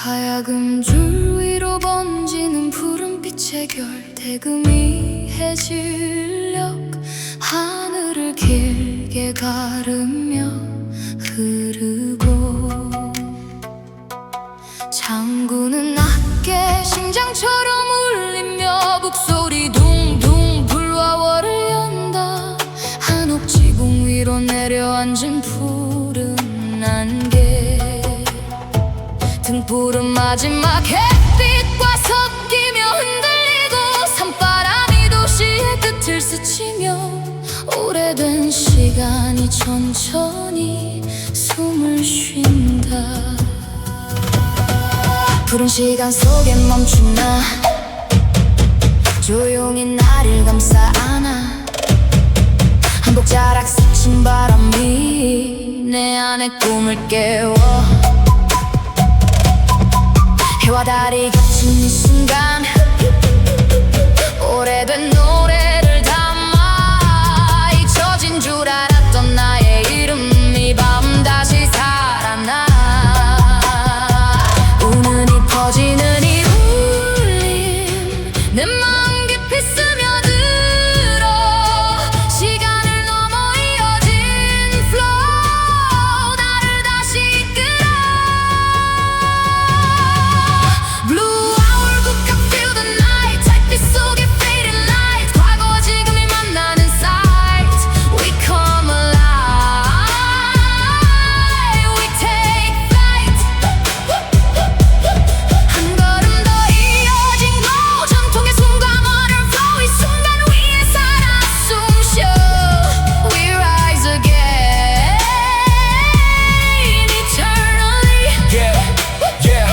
하얀 줄 위로 번지는 푸른빛의 별, 대금이 해질녘 하늘을 길게 가르며 흐르고, 장구는 낮게 심장처럼 울리며 북소리 둥둥 불화월을 연다. 한옥 지붕 위로 내려앉은 푸른 안개, 등불은 마지막 햇빛과 섞이며 흔들리고, 산바람이 도시의 끝을 스치며 오래된 시간이 천천히 숨을 쉰다. 푸른 시간 속에 멈춘 나, 조용히 나를 감싸 안아. 한복자락 스친 바람이 내 안에 꿈을 깨워. 해와 달이 겹친 이 순간, 오래된 노래를 담아. 잊혀진 줄 알았던 나의 이름이 밤 다시 살아나. 우는 이 퍼지는 이 울림, 내 마음 깊이 스며들어. 시간을 넘어 이어진 flow, 나를 다시 이끌어. Blue hour, look up, feel the night. 달빛 속에 fading lights, 과거와 지금이 만나는 sight. We come alive, we take flight. 한 걸음 더 이어진 glow, 전통의 숨과 modern flow. 이 순간 위에 살아 숨쉬어. We rise again, eternally. Yeah, yeah,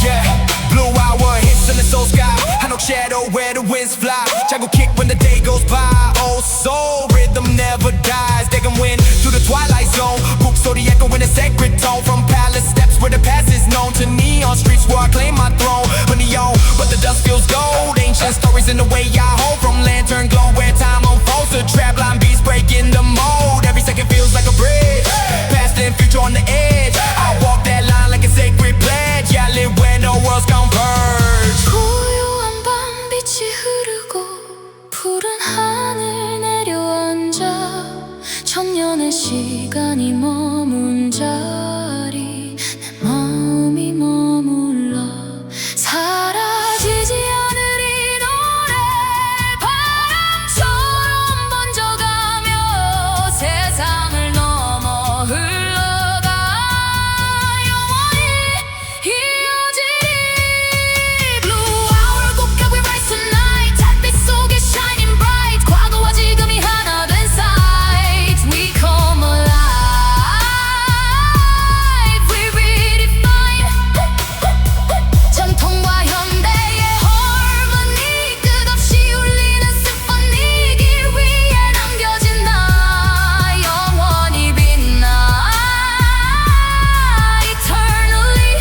yeah. Blue hour hits in the soul sky. 한옥 shadow where the winds fly. 자꾸 kick when the day goes by. Oh, soul rhythm never dies. They can win through the twilight zone. 북소리 echo in a sacred tone. From palace steps where the past is known to neon streets where I claim my throne. Honey, yo, but the dust feels gold. Ancient stories in the way I hold. From lantern glow where time unfolds to trap line beats breaking the mold. Every second feels like a bridge, past and future on the edge. I walk that line like a sacred pledge. Yeah, I live where no world's gone purge. 고요한 밤빛이 흐르고 푸른 하늘 내려앉아. 천년의 시간이 머문 자리, 내 마음이 머물러. 사라지지 않을 이 노래, 바람처럼 번져가며 세상을 넘어 흘러가. 영원히 이어지리. Blue hour, 곱게 we rise tonight. 달빛 속에 shining bright, 과거와 지금이 하나 된 sight. We come alive, we redefine. 전통과 현대의 harmony, 끝없이 울리는 symphony. 길 위에 남겨진 나, 영원히 빛나 eternally.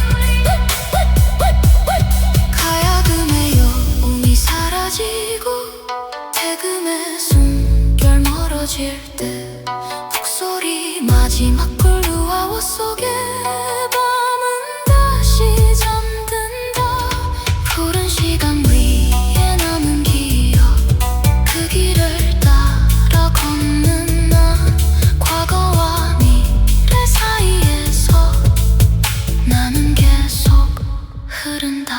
가야금의 여움이 사라지고, 대금의 숨결 멀어질 때, 북소리 마지막 블루 아워 속에 밤은 다시 잠든다. 푸른 시간 위에 남은 기억, 그 길을 따라 걷는 나. 과거와 미래 사이에서 나는 계속 흐른다.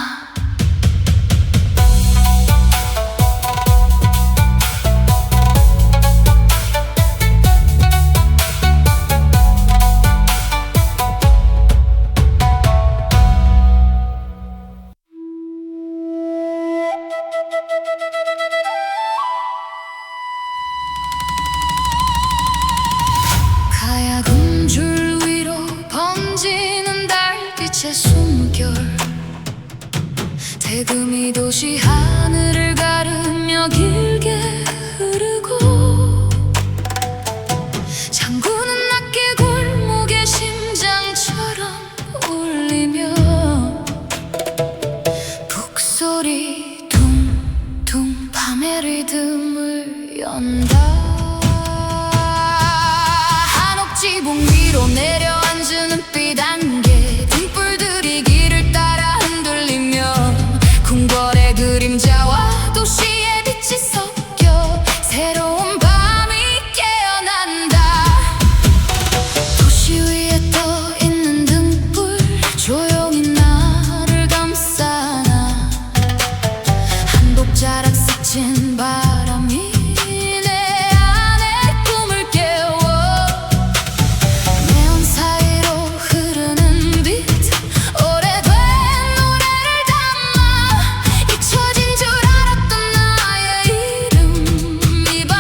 가야금 줄 위로 번지는 달빛의 숨결, 대금이 도시 하늘을 가르며 길게 흐르고, 장구는 낮게 골목의 심장처럼 울리며 북소리 둥둥 밤에 밤의 리듬을 연다. 한옥지붕 위로 내려앉은 은빛 안개, 등불들이 길을 따라 흔들리며 궁궐의 그림자와 도시의 빛이 섞여 새로운 밤이 깨어난다. 도시 위에 떠 있는 등불 조용히 나를 감싸나. 한복자락 스친 바람이 내 안의 꿈을 깨워. 매운 사이로 흐르는 빛, 오래된 노래를 담아. 잊혀진 줄 알았던 나의 이름, 이 밤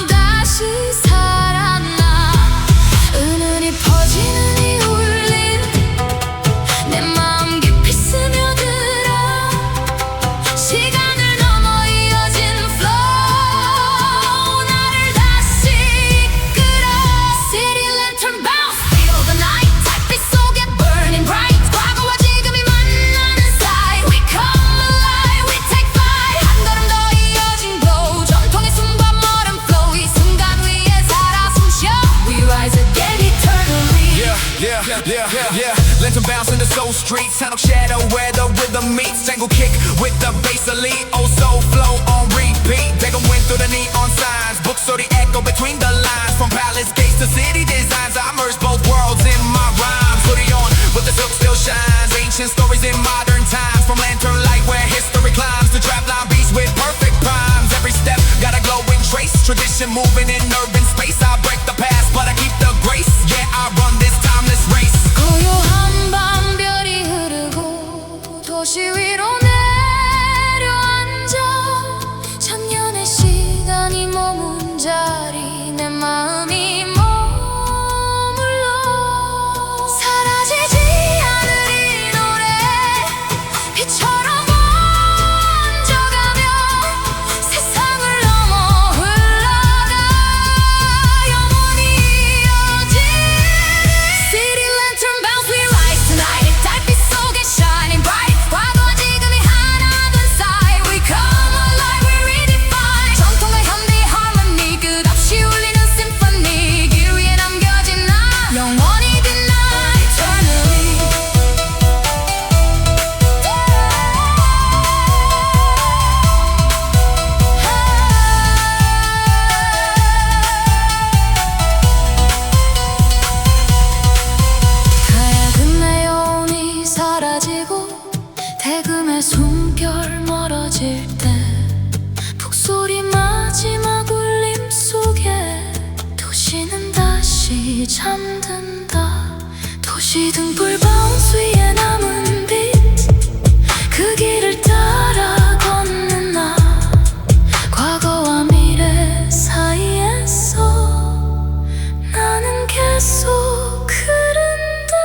다시 살아나. 은은히 퍼지는 이 울림, 내 마음 깊이 스며들어. 시간을 넘어 이어진 flow, 나를 다시 이끌어. City lantern bounce, feel the night. 달빛 속에 burning bright. 과거와 지금이 만나는 사이, we come alive, we take flight. 한 걸음 더 이어진 glow, 전통의 숨과 modern flow. 이 순간 위에 살아 숨쉬어. We rise again eternally. Yeah. Lantern bounce in the soul streets. Hanok shadow where the rhythm meets. Tango kick with the bass elite. Oh soul flow on repeat. 대검 went through the neon signs. Book 소리 echo between the lines. From palace gates to city designs, I merge both worlds in my rhymes. Hoodie on, but the silk still shines. Ancient stories in modern times. From lantern light where history climbs to trapline beats with perfect rhymes. Every step got a glowing trace. Tradition moving in urban space. I break the past, but I keep the grace. Yeah, I run this timeless race. 고요한 밤별이 흐르고 도시 위로 내려앉아. 천년의 시간이 머문 자리, 내 마음이 머물러. 사라지지 않을 이 노래, 빛처럼 번져가며 세상을 넘어 흘러가. 영원히 이어진 City lantern bounce, we rise tonight. 달빛 속에 shining bright. 과거와 지금이 하나 된 사이, we come alive, we redefine. 전통과 현대의 harmony, 끝없이 울리는 symphony. 길 위에 남겨진 나, 영원히 빛나 eternally. 하얀금의 여운이 사라지고 대금의 숨결 멀어질 때, 북소리 마지막 울림 속에 도시는 다시 잠든다. 도시 등불 바운스 위에 남은 빛, 그 길을 따라 걷는 나. 과거와 미래 사이에서 나는 계속 흐른다.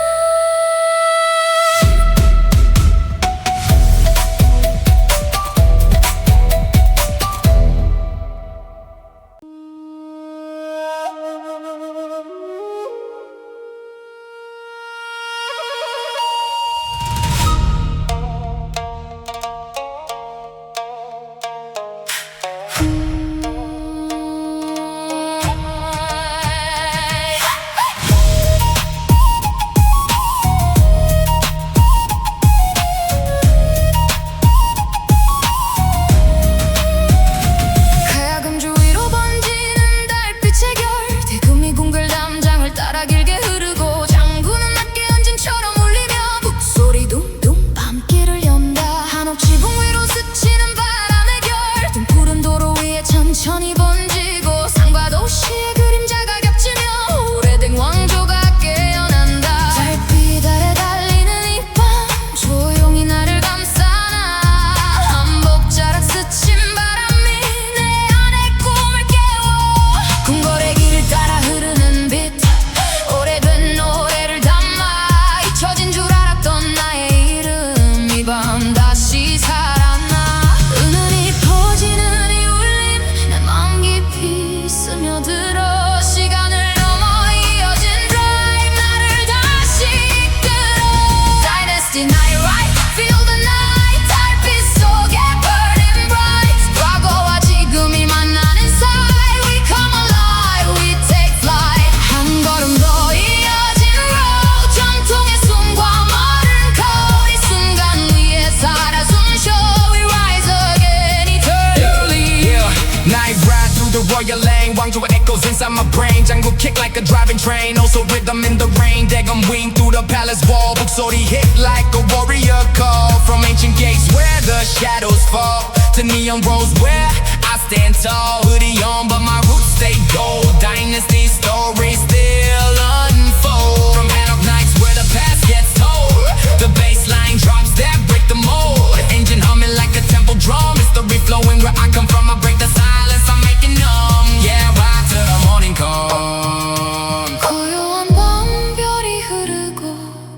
know your lane 왕조의 echoes inside my brain 장구 kick like a driving train also rhythm in the rain 대검 wing through the palace wall 목소리 hit like a warrior call from ancient gates where the shadows fall to neon roads where I stand tall hoodie on but my roots stay gold dynasty stories still unfold from Hanok nights where the past gets told the bass line drops that break the mold engine humming like a temple drum history flowing where I come from I break the silence I'm making numb yeah right till the morning come 고요한 밤별이 흐르고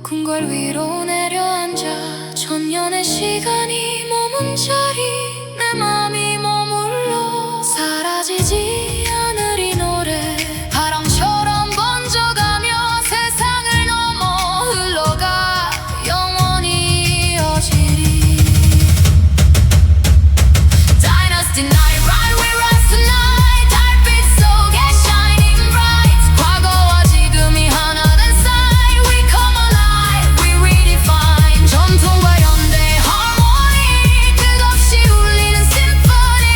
궁궐 위로 내려앉아 천년의 시간이 머문 자리 내 맘이 머물러 사라지지 않을 이 노래 바람처럼 번져가며 세상을 넘어 흘러가 영원히 이어지리 Dynasty night ride we rise tonight 달빛 속에 shining bright 과거와 지금이 하나 된 sight we come alive we redefine 전통과 현대 harmony 끝없이 울리는 symphony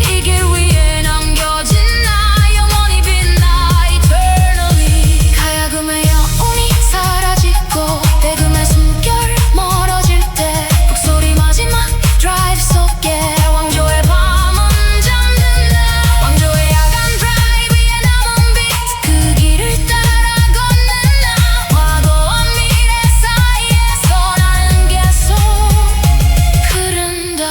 이 길 위에 남겨진 나 영원히 빛나 eternally 가야금의 영혼이 사라지고 대금의 숨결 멀어질 때 북소리 마지막 드라이브 속에 왕조의 밤은 잠든 날 왕조의 야간 드라이브에 남은 비트 그 길을 따라 걷는 나 과거와 미래 사이에서 나는 계속 흐른다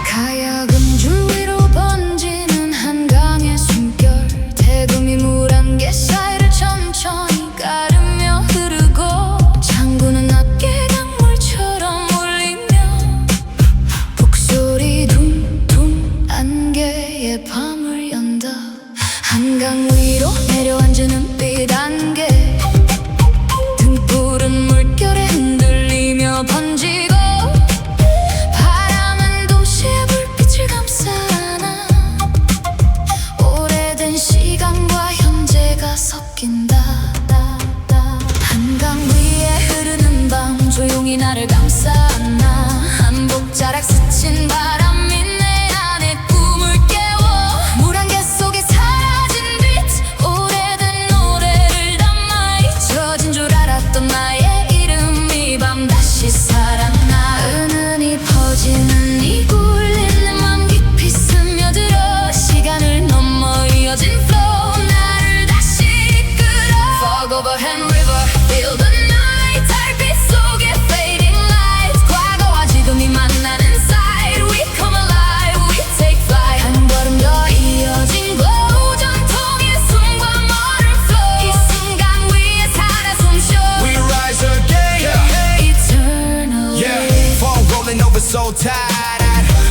가야금 줄 위로 번지는 한강의 숨결 대금이 물 한 개 사이를 천천히 가르며 흐르고 창구는 낮게 강물처럼 울리며 북소리 둥둥 안개의 밤을 연다 한강 위로 내려앉은 은빛 안개 등불은 물결에 흔들리며 번지고 바람은 도시의 불빛을 감싸 안아 오래된 시간과 현재가 섞인다 한강 위에 흐르는 밤 조용히 나를 감싸 안아 한복 자락 스친 바람이 내 안에 꿈을 깨워 물 한 개 속에 사라진 빛 오래된 노래를 담아 잊혀진 줄 알았던 나의 이름 이 밤 다시 살아나 은은히 퍼지는 이 굴린 내 맘 깊이 스며들어 시간을 넘어 이어진 flow 나를 다시 이끌어 Fog overhead river feel the night 달빛 속에 fading lights 과거와 지금이 만나는 sight we come alive we take flight 한 걸음 더 이어진 glow 전통의 숨과 moral flow 이 순간 위에 살아 숨쉬어 we rise again eternally yeah fall rolling over so tight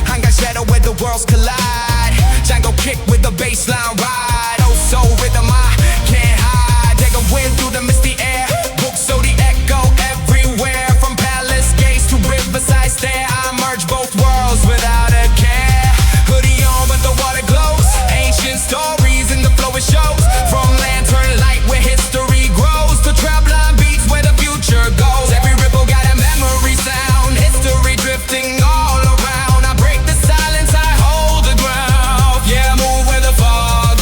한강 shadow where the worlds collide Django kick with the bassline ride oh so rhythm I can't hide take a wind through the misty air 목소리 echo everywhere from palace gates to riverside stair I merge both worlds without a care hoodie on but the water glows ancient stories in the flow it shows from lantern light where history grows to trapline beats where the future goes every ripple got a memory sound history drifting all around I break the silence I hold the ground yeah move where the fog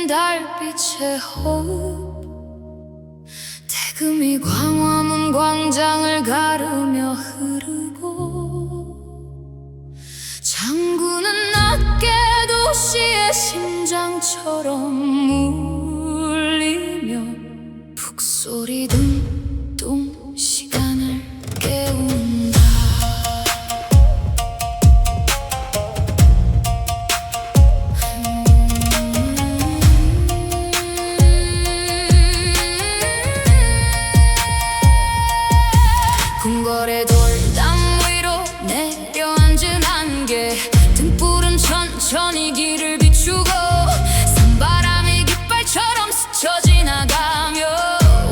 달빛의 호흡 대금이 광화문 광장을 가르며 흐르고 장구는 낮게 도시의 심장처럼 울리며 북소리 둥둥 시간을 깨운다. 궁궐의 돌담 위로 내려앉은 안개 등불은 천천히 길을 비추고 산바람이 깃발처럼 스쳐 지나가며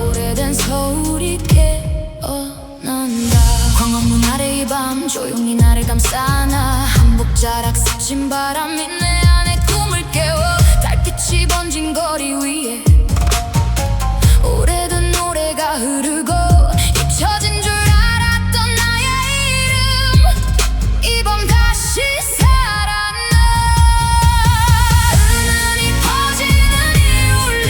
오래된 서울이 깨어난다. 광화문 아래 이 밤 조용히 나를 감싸나 한복자락 스친 바람이 내 안에 꿈을 깨워 달빛이 번진 거리 위에 오래된 노래가 흐르고 잊혀진 줄 알았던 나의 이름 이 밤 다시 살아나. 은은히 퍼지는 이 울림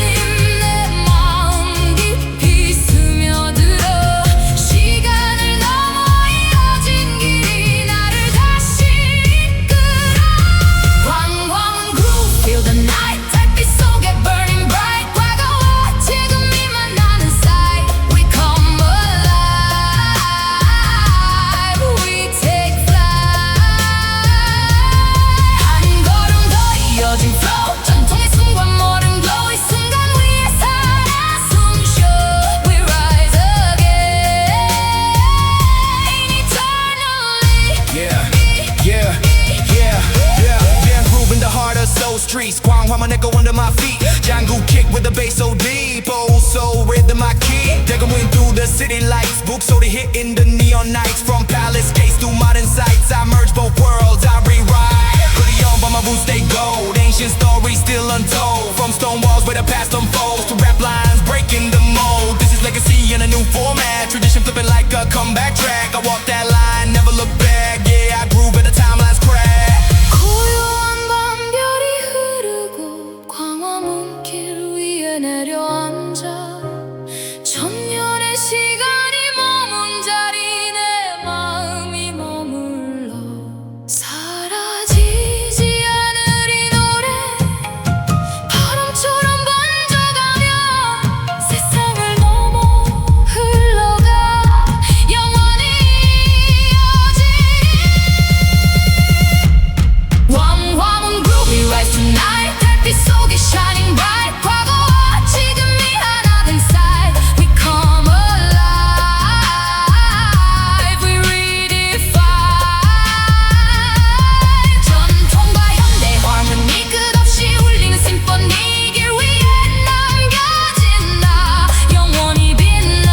내 마음 깊이 스며들어 시간을 넘어 이어진 길이 나를 다시 이끌어. 광화문 groove feel the night 달빛 속에 burning bright 과거와 지금이 만나는 sight we come alive we take flight. 한 걸음 더 이어진 flow 전통의 숨과 modern glow 이 순간 위에 살아 숨쉬어 we rise again eternally. Yeah, yeah, yeah, yeah. Been grooving the heart of Soul Streets. 광화문 echo under my feet. Jangu kick with the bass so deep. Oh, so rhythm I keep. They're going through the city lights. Book so they hitting the neon nights. From palace gates to modern sights. I merge both worlds. I rewrite. Hoodie on, but my boots stay gold. Ancient stories still untold. From stone walls where the past unfolds to rap lines breaking the mold. This is legacy in a new format. Tradition flipping like a comeback track. I walk that line, never look back. Yeah, I groove at the timeline's crack. 고요한 밤별이 흐르고 광화문 길 위에 내려앉아 천년의 시간이 머문 자리 내 마음이 머물러 사라지지 않을 이 노래 바람처럼 번져가며 세상을 넘어 흘러가 영원히 이어지리. 광화문 groove we rise tonight 달빛 속에 shining bright 과거와 지금이 하나 된 sight we come alive we redefine. 전통과 현대 harmony 끝없이 울리는 심포니 길 위에 남겨진 나 영원히 빛나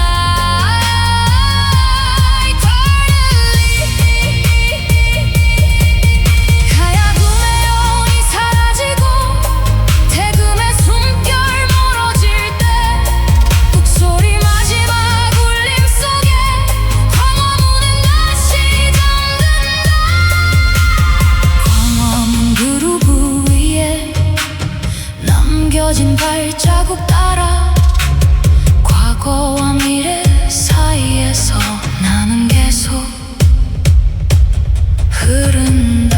eternally. 하야금의 영이 사라지고 대금의 숨결 멀어질 때 북소리 마지막 울림 속에 광화문은 다시 잠든다. 광화문 그루브 위에 남겨진 발자국 따라 과거와 미래 사이에서 나는 계속 흐른다.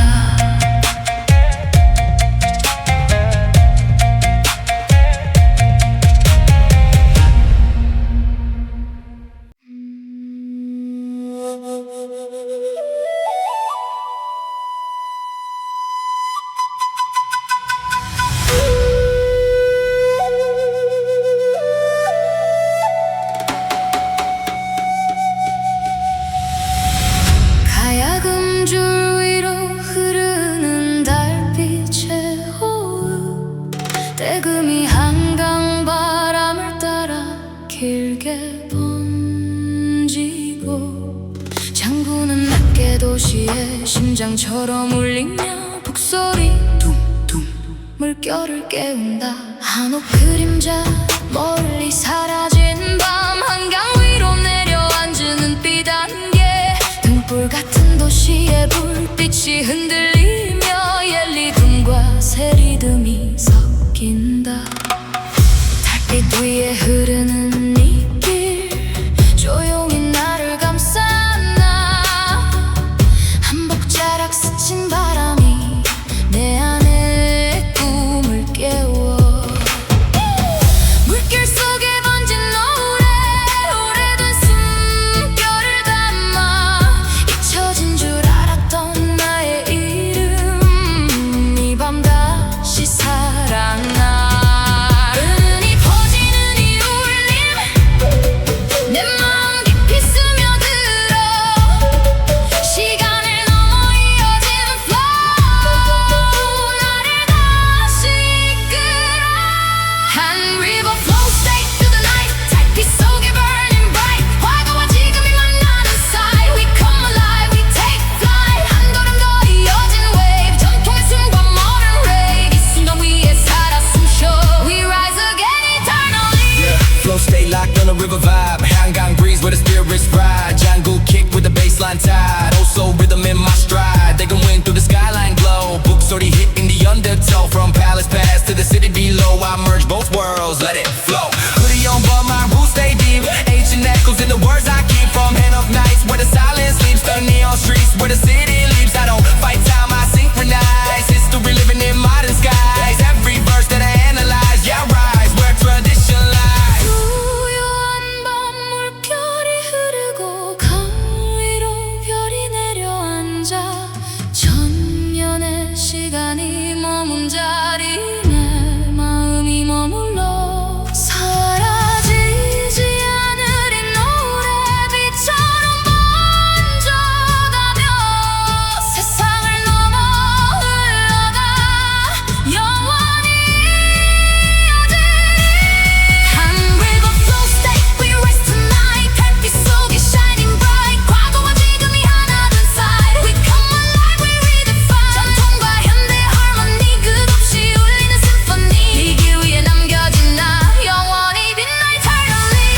가야금 줄 위로 흐르는 달빛의 호흡 대금이 한강 바람을 따라 길게 번지고 장구는 낮게 도시의 심장처럼 울리며 북소리 둥둥 물결을 깨운다. 한옥 그림자 멀리 사라진 밤 한강 위로 내려앉은 눈빛 안개 등불 같은 도시의 불빛이 흔들리며 옐 리듬과 새 리듬이 섞인다. 위에 흐르는 이 길 조용히 나를 감싸나 한복자락 스친 바람이 내 안에 꿈을 깨워 물길 속에 번진 노래 오래된 숨결을 담아 잊혀진 줄 알았던 나의 이름 이 밤 다시 살아나 은은히 퍼지는 이 울림 내 마음 깊이 스며들어 시간을 넘어 이어진 flow 나를 다시 이끌어 한 river flows straight through the night 달빛 속에 burning bright 과거와 지금이 만나는 사이 we come alive we take flight 한 걸음 더 이어진 wave 전통의 숨과 modern rave 이 순간 위에 살아 숨쉬어 we rise again eternally Flow stay locked on a river vibe. Hangang breeze where the spirits ride. Jungle kick with the baseline tied. Also rhythm in my stride. They can win through the skyline glow. Book already hit in the undertow. From palace pass to the city below. I merge both worlds. Let it flow. Hoodie on, but my roots stay deep. Ancient echoes in the words I keep from hand of nights where the silence sleeps. The neon streets where the city leaves. I don't fight time. I synchronize. History living in modern skies. Every verse that I analyze. Yeah, rise where tradition lies. 고요한 밤 물결이 흐르고 강 위로 별이 내려앉아 천년의 시간이 머문 자리 내 마음이 머물러 사라지지 않을 이 노래비처럼 번져가며 세상을 넘어 흘러가 영원히 한 river flows straight we rise tonight 달빛 속에 shining bright 과거와 지금이 하나 된 side we come alive we redefine 전통과 현대 harmony 끝없이 울리는 symphony 이 길 위에 남겨진 나 영원히 빛나 eternally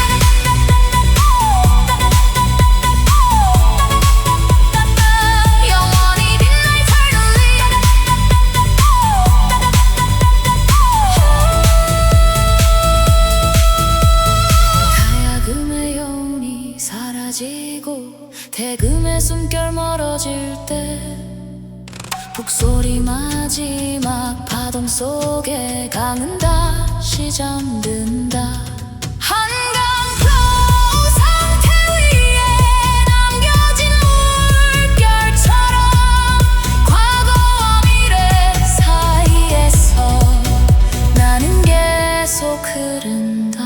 영원히 빛나 eternally 가야금의 여운이 사라지고 대금의 숨결 멀어질 때 북소리 마지막 파동 속에 강은 다시 잠든다 한강 flow 상태 위에 남겨진 물결처럼 과거와 미래 사이에서 나는 계속 흐른다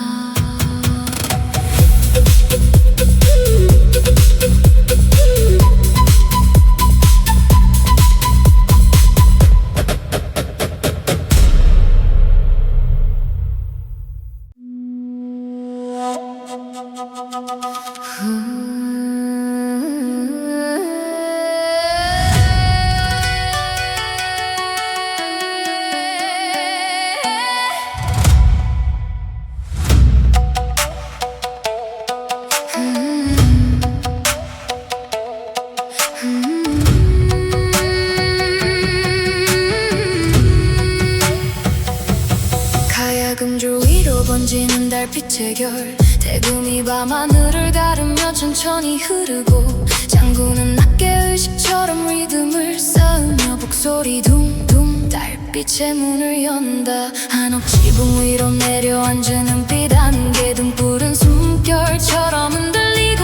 가야금줄 위로 번지는 달빛의 결 대금이 밤하늘을 가르며 천천히 흐르고 장구는 낮게 의식처럼 리듬을 쌓으며 북소리 둥둥 달빛의 문을 연다 한옥 지붕 위로 내려앉은 은빛 안개 등불은 숨결처럼 흔들리고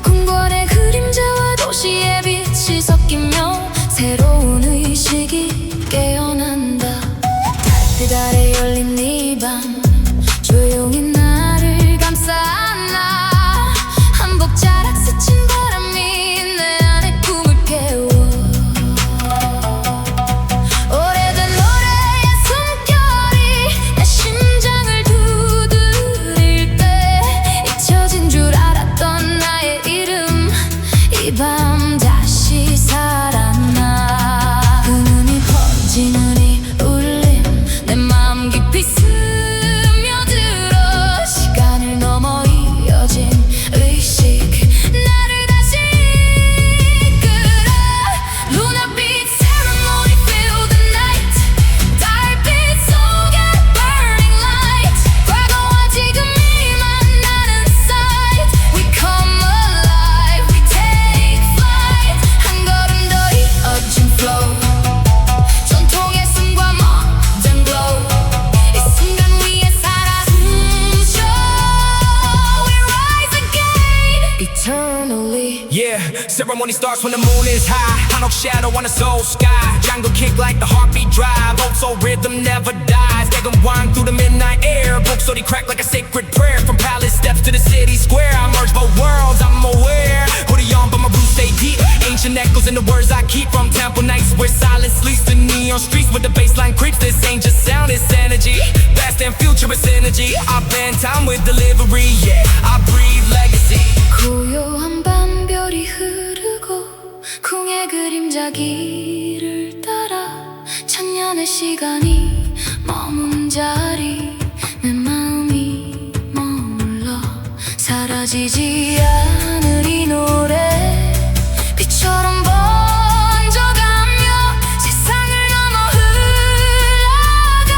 궁궐의 그림자와 도시의 빛이 섞이며 새로운 의식이 깨어난다 달빛 아래 열린 이 밤 조용히 나를 감싸나 한복자락 스친 바람이 내 안에 꿈을 깨워 오래된 노래의 숨결이 내 심장을 두드릴 때 잊혀진 줄 알았던 나의 이름 이 밤 다시 살아나 은은히 퍼지는 이 울림 내 마음 깊이 스며들어 Ceremony starts when the moon is high. Hanok shadow on the soul sky. Jungle kick like the heartbeat drive. Also rhythm never dies. They gon' wind through the midnight air. Books crack like a sacred prayer. From palace steps to the city square. I merge both worlds, I'm aware. Hoodie on, but my roots stay deep. Ancient echoes in the words I keep from temple nights where silence sleeps. The neon streets with the bassline creeps. This ain't just sound, it's energy. Past and future, it's energy. I bend time with delivery, yeah. I breathe legacy. 고요한 밤별이 흐르고 궁의 그림자 길을 따라 천년의 시간이 머문 자리 내 마음이 머물러 사라지지 않을 이 노래 빛처럼 번져가며 세상을 넘어 흘러가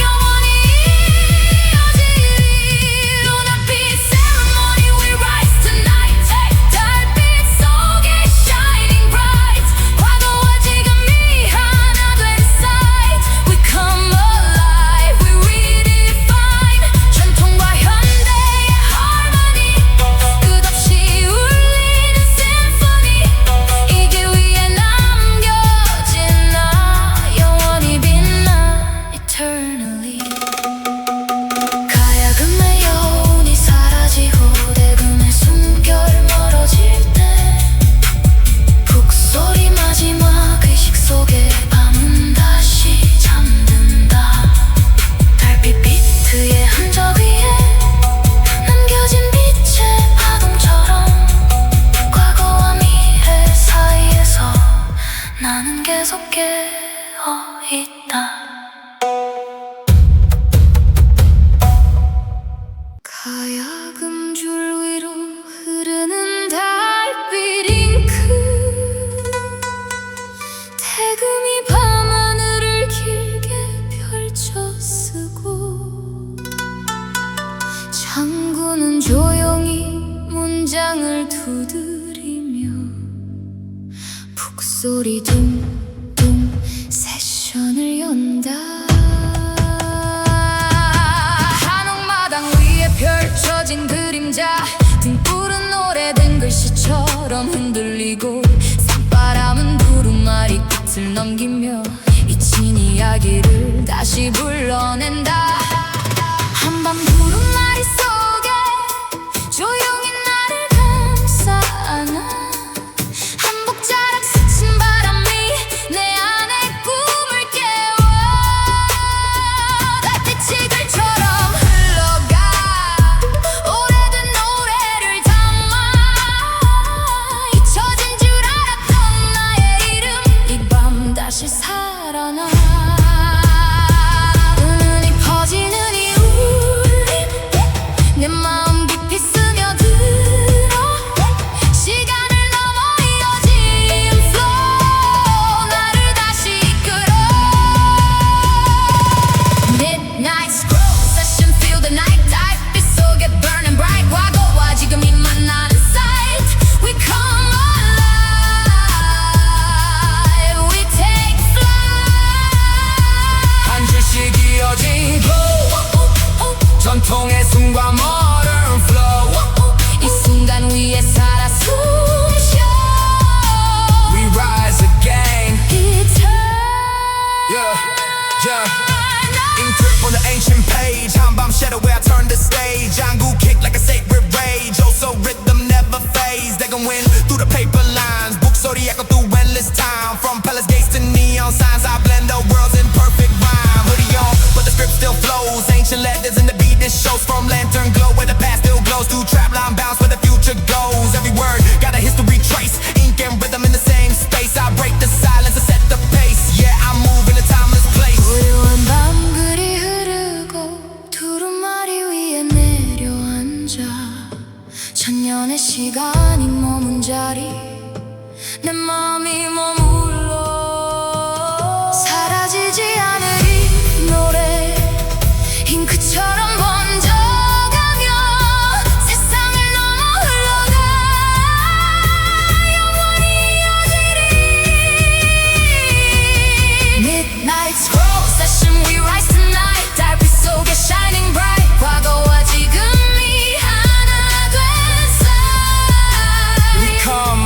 영원히 이어질 눈앞빛 ceremony we rise tonight 달빛 속에 shining bright 과거와 지금이 하나 된 sight we come alive we redefine 전통과 현대의 harmony 끝없이 울리는 symphony 이 길 위에 남겨진 나 영원히 빛나 eternally 가야금의 여운이 사라지고 대금의 숨결 멀어질 때 북소리 마지막 의식 속에 밤은 다시 잠든다 달빛 비트의 흔적 위에 남겨진 빛의 파동처럼 과거와 미래 사이에서 나는 계속 깨어있다 가야금 줄 위로 흐르는 달빛 잉크 태금이 밤하늘을 길게 펼쳐 쓰고 장구는 조용히 문장을 두드리며 북소리 둥둥 세션을 연다 한옥마당 위에 펼쳐진 그림자 등불은 오래된 글씨처럼 흔들리고 산바람은 두루마리 끝을 넘기며 잊힌 이야기를 다시 불러낸다 한밤 두루마리 속에 조용히 나를 감싸 안아 한복자락 스친 바람이 내 안에 꿈을 깨워 달빛이 글처럼 흘러가 오래된 노래를 담아 잊혀진 줄 알았던 나의 이름 이 밤 다시 살아나 은은히 퍼지는 이 울림 내 마음 깊이 스며들어 시간을 넘어 이어진 flow 나를 다시 이끌어 Midnight scroll session feel the night 달빛 속에 burning bright 과거와 지금이 만나는 sight we come alive we take flight 한 줄씩 이어진 glow 전통의 숨과 modern flow 이 순간 위에 살아 숨쉬어 We rise again eternal Ink drip on the ancient page 한밤 shadow where I turn the stage 장구 kick like a sacred rage Also rhythm never fades They gon' win through the paper lines 북소리 echo through endless time From palace gates to neon signs I blend the worlds in perfect rhyme Hoodie on, but the script still flows Ancient letters in the beat this shows From lantern glow where the past still glows To trap line bounce where the future goes Every word got a history trace Ink and rhythm in the same space I break the silence and set the pace Yeah, I move in a timeless place 고요한 밤글이 흐르고 두루마리 위에 내려앉아 천년의 시간이 머문 자리 내 마음이 머물러 사라지지 않을 이 노래 잉크처럼 번져가며 세상을 넘어 흘러가 영원히 이어지리 Midnight scroll session we rise tonight 달빛 속에 shining bright 과거와 지금이 하나 된 sight We come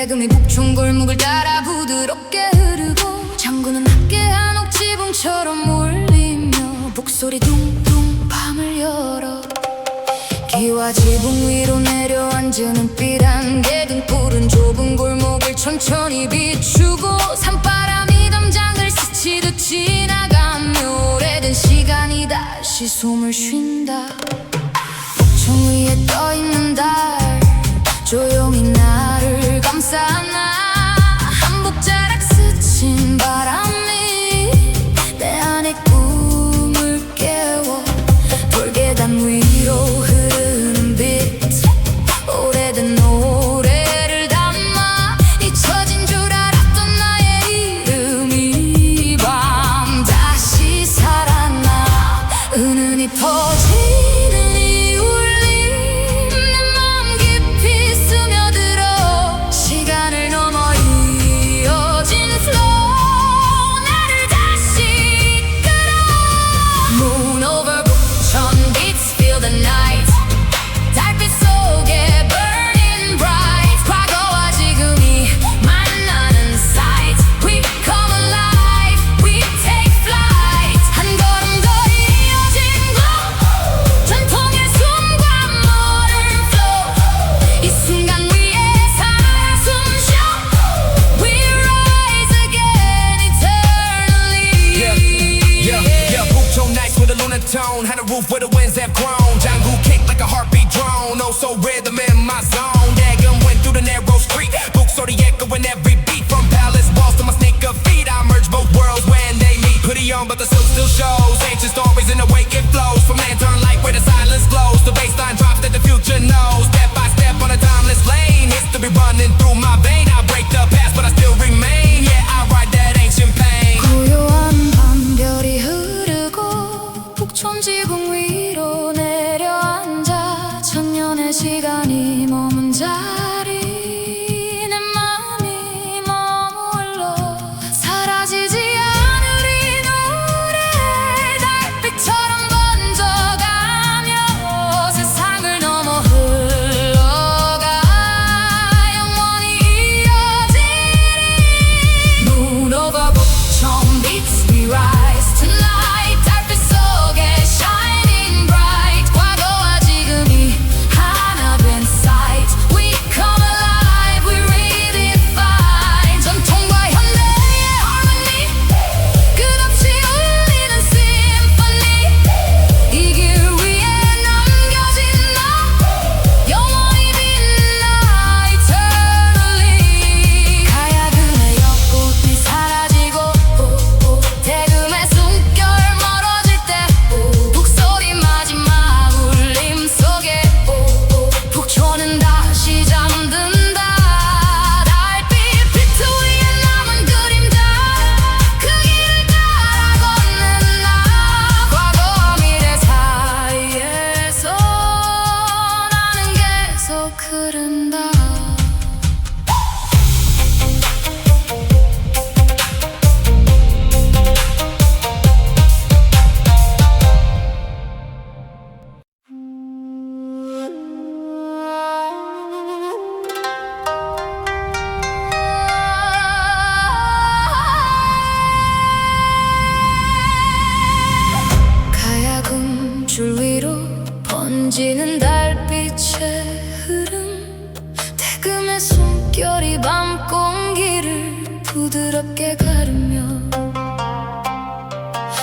대금이 북촌 골목을 따라 부드럽게 흐르고 장구는 학계한 옥지붕처럼 울리며 북소리 둥둥 밤을 열어 기와 지붕 위로 내려앉은 은빛 안개 등불은 좁은 골목을 천천히 비추고 산바람이 담장을 스치듯 지나가며 오래된 시간이 다시 숨을 쉰다. 옥청 위에 떠있는 달 조용히 나를 감싸나 한복자락 스친 바람이 내 안의 꿈을 깨워 돌계단 위로 흐르는 빛 오래된 노래를 담아 잊혀진 줄 알았던 나의 이름이 이 밤 다시 살아나 은은히 퍼지는 이 울림 내 맘 깊이 스며들어 시간을 넘어 이어진 flow 나를 다시 이끌어 Moon over 북천 beats feel the night 달빛 속에 burning bright 과거와 지금이 만나는 sight We come alive, we take flight 한 걸음 더 이어진 glow 전통의 숨과 modern flow 이 순간 위에 살아 숨쉬어 We rise again eternally 북촌 nights with a lunar tone had a roof where the winds have grown 장구 kick like a heartbeat drone oh so rhythm in my zone 대금 went through the narrow street 북소리 echoing every beat from palace walls to my sneaker feet I merge both worlds when they meet hoodie on but the silk still shows ancient stories in the wake it flows from lantern light where the silence glows the baseline drops that the future knows step by step on a timeless lane history running through my vein I break the past but I still remain yeah I ride that ancient pain 고요한 밤별이 흐르고 북촌 지붕 위로 내려앉아 천년의 시간이 머문 자리 내 맘이 머물러 사라지지 않을 이 노래 달빛처럼 번져가며 세상을 넘어 흘러가 영원히 이어지리 Moon over 북촌 beats we rise tonight 달빛 속에 shining bright 과거와 지금이 하나 된 sight We come alive, we redefine 전통과 현대의 harmony 끝없이 울리는 symphony 이 길 위에 남겨진 나 영원히 빛나 eternally 가야금의 연꽃이 사라지고 대금의 숨결 멀어질 때 북소리 마지막 울림 속에 북촌은 다시 잠든다 달빛 비트 위에 남은 그림자 그 길을 따라 걷는 나 과거와 미래 사이에서 나는 계속 흐른다 가야금 줄 위로 번지는 달빛의 흐름 대금의 숨결이 밤 공기를 부드럽게 가르며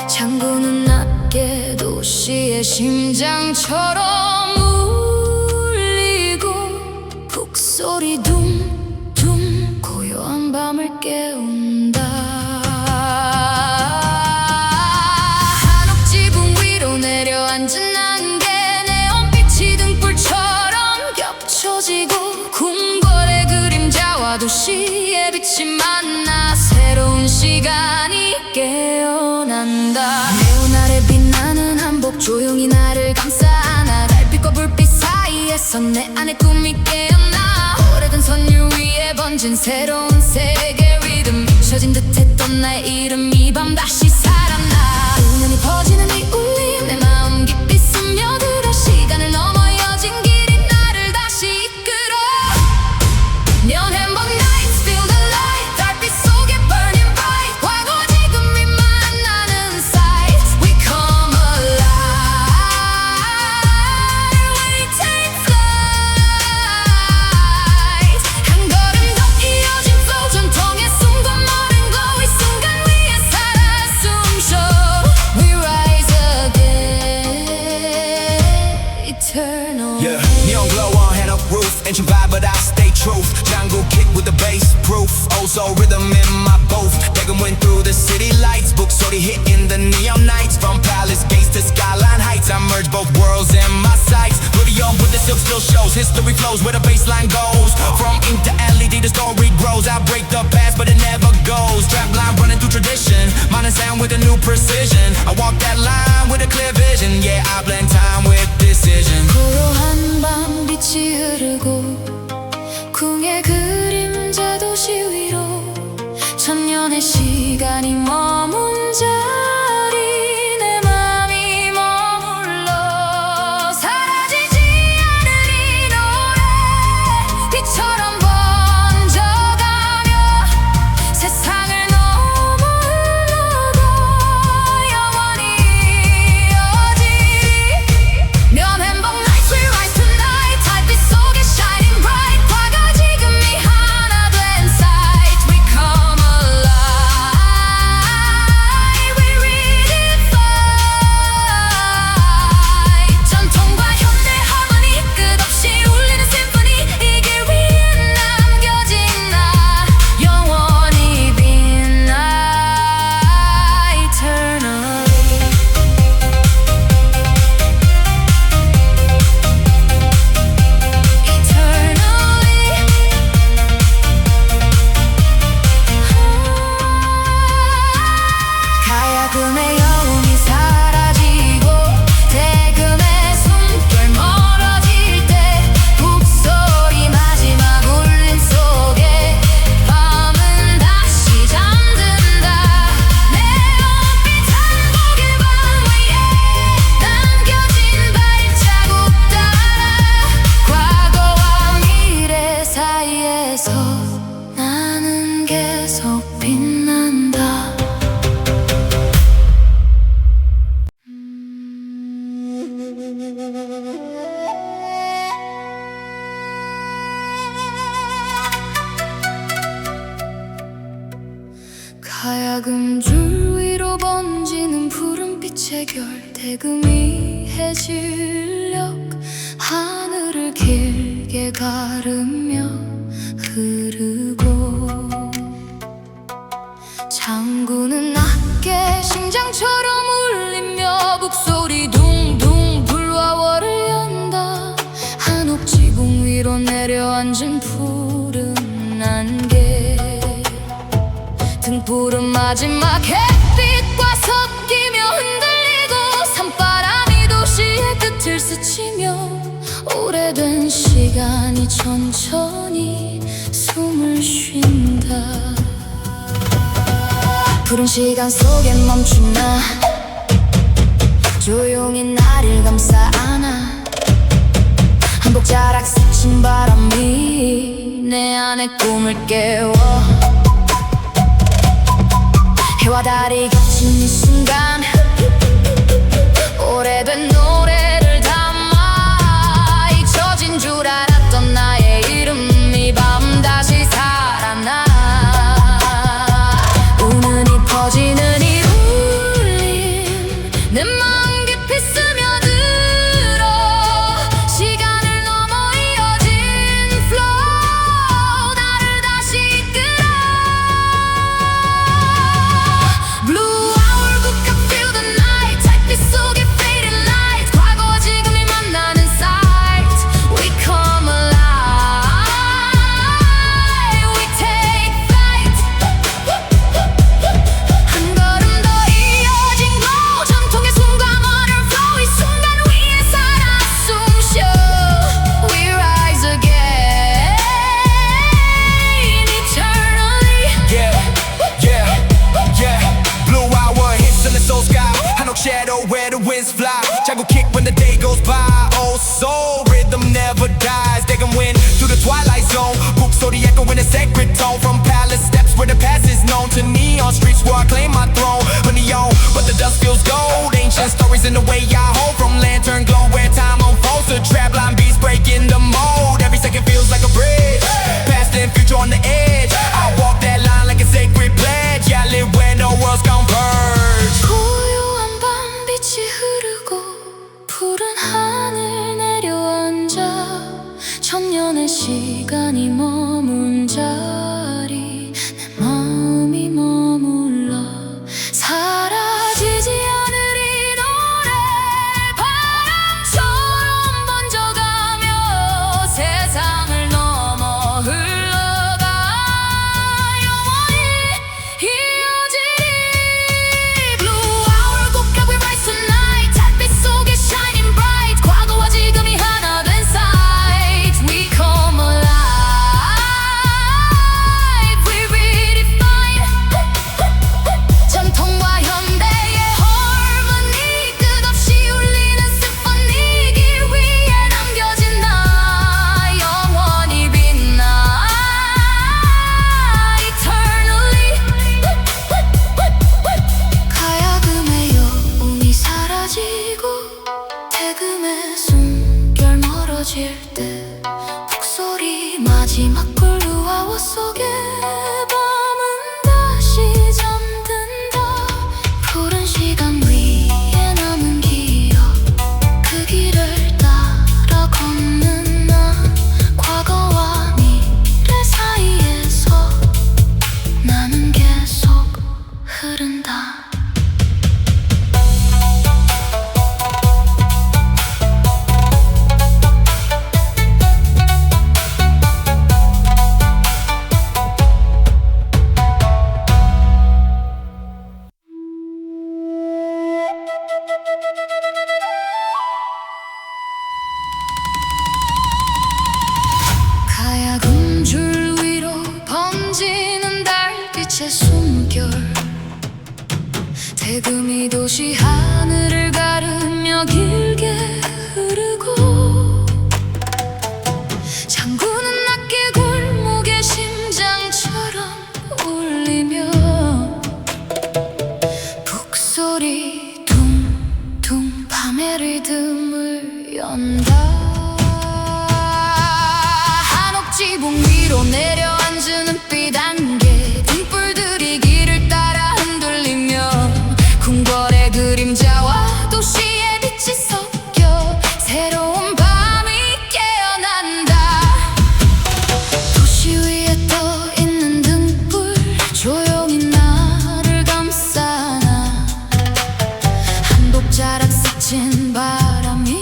장구는 낮게 도시의 심장처럼 울리고 북소리 둥둥 고요한 밤을 깨운다 한옥 지붕 위로 내려앉은 안개 네온빛이 등불처럼 겹쳐지고 궁궐의 그림자와 도시의 빛이 만나 새로운 시간이 깨어난다 네온 아래 빛나는 한복 조용히 나를 감싸 안아 달빛과 불빛 사이에서 내 안의 꿈이 깨어나 오래된 선율 위에 번진 새로운 세계 리듬 잊혀진 듯했던 나의 이름 이 밤 다시 살아나 은은히 퍼지는 이 울림 내 마음 깊이 스며들어 시간을 넘어 이어진 길이 나를 다시 이끌어 연행복 나의 lights, book 소리 hitting the neon nights. From palace gates to skyline heights, I merge both worlds in my sights. Hoodie on, but the silk still shows. History flows where the baseline goes. From ink to LED, the story grows. I break the past, but it never goes. Strapline running through tradition, mind and sound with a new precision. I walk that line with a clear vision. Yeah, I blend time with decision. 고요한 밤 빛이 흐르고 궁의 그림자 도시 위로 천년의 시간이 머문 자리 내 맘이 머물러 사라지지 않을 이 노래 빛처럼 번져가며 세상을 넘어 흘러가 영원히 이어지리 면행복 nights we rise tonight 달빛 속에 shining bright 과거 지금이 하나 된 sight we come alive we redefine 전통과 현대 harmony 끝없이 울리는 symphony 이 길 위에 남겨진 나 영원히 빛나 eternally 가야금의 여운이 사라지고 대금의 숨결 멀어질 때 북소리 마지막 울림 속에 밤은 다시 잠든다 내 옷빛 한복의 밤 위에 남겨진 발자국 따라 과거와 미래 사이에서 나는 계속 빛난다 가야금 줄 위로 번지는 푸른빛의 결 대금이 해질녘 하늘을 길게 가르며 흐르고 장구는 낮게 심장처럼 울리며 북소리 둥둥 불화월을 연다 한옥 지붕 위로 내려앉은 푸른 안개 등푸른 마지막 햇빛과 섞이며 흔들리고 산바람이 도시의 끝을 스치며 오래된 시간이 천천히 숨을 쉰다 푸른 시간 속에 멈춘 나 조용히 나를 감싸 안아 한복 자락 스친 바람이 내 안에 꿈을 깨워 해와 달이 겹친 이 순간 오래된 노래를 담아 잊혀진 줄 알았던 나의 이름이 밤 다시 살아나 우는 이 퍼지는 이 울림 내 마음 깊이 스며들어 시간을 넘어 이어진 flow 나를 다시 이끌어 Blue hour book I feel the night 달빛 속에 fading lights 과거 지금이 만나는 sight we come alive we take flight 한 걸음 더 이어진 glow 전통의 숨과 modern flow 이 순간 위에 살아 숨쉬어 we rise again eternally Yeah, yeah, yeah. Blue hour hits in the soul sky. 한옥 shadow where the winds fly. 자꾸 kick when the day goes by. Oh, soul rhythm never dies. They can win through the twilight zone. Book 소리 echo in a sacred tone. From palace steps where the past is known to neon streets where I claim my throne. Honey on, but the dust feels gold. Ancient stories in the way I hold from lantern glow where time unfolds. The trap line beats breaking the mold. Every second feels like a bridge. Past and future on the edge. I walk that line like a sacred pledge. Yeah, I live where no world's converge. 고요한 밤 빛이 흐르고 푸른 하늘 내려앉아 천년의 시간이 머문 자리 내 마음이 머물러 흐른다. 가야금 줄 위로 번지는 달빛의 숨결, 대금이 도시 하늘을 가르며 길게 흐르고, 장구는 낮게 골목의 심장처럼 울리며 북소리 둥둥 밤의 리듬을 연다. 지붕 위로 내려앉은 은빛 안개, 등불들이 길을 따라 흔들리며 궁궐의 그림자와 도시의 빛이 섞여 새로운 밤이 깨어난다. 도시 위에 떠 있는 등불 조용히 나를 감싸나, 한복자락 스친 바람이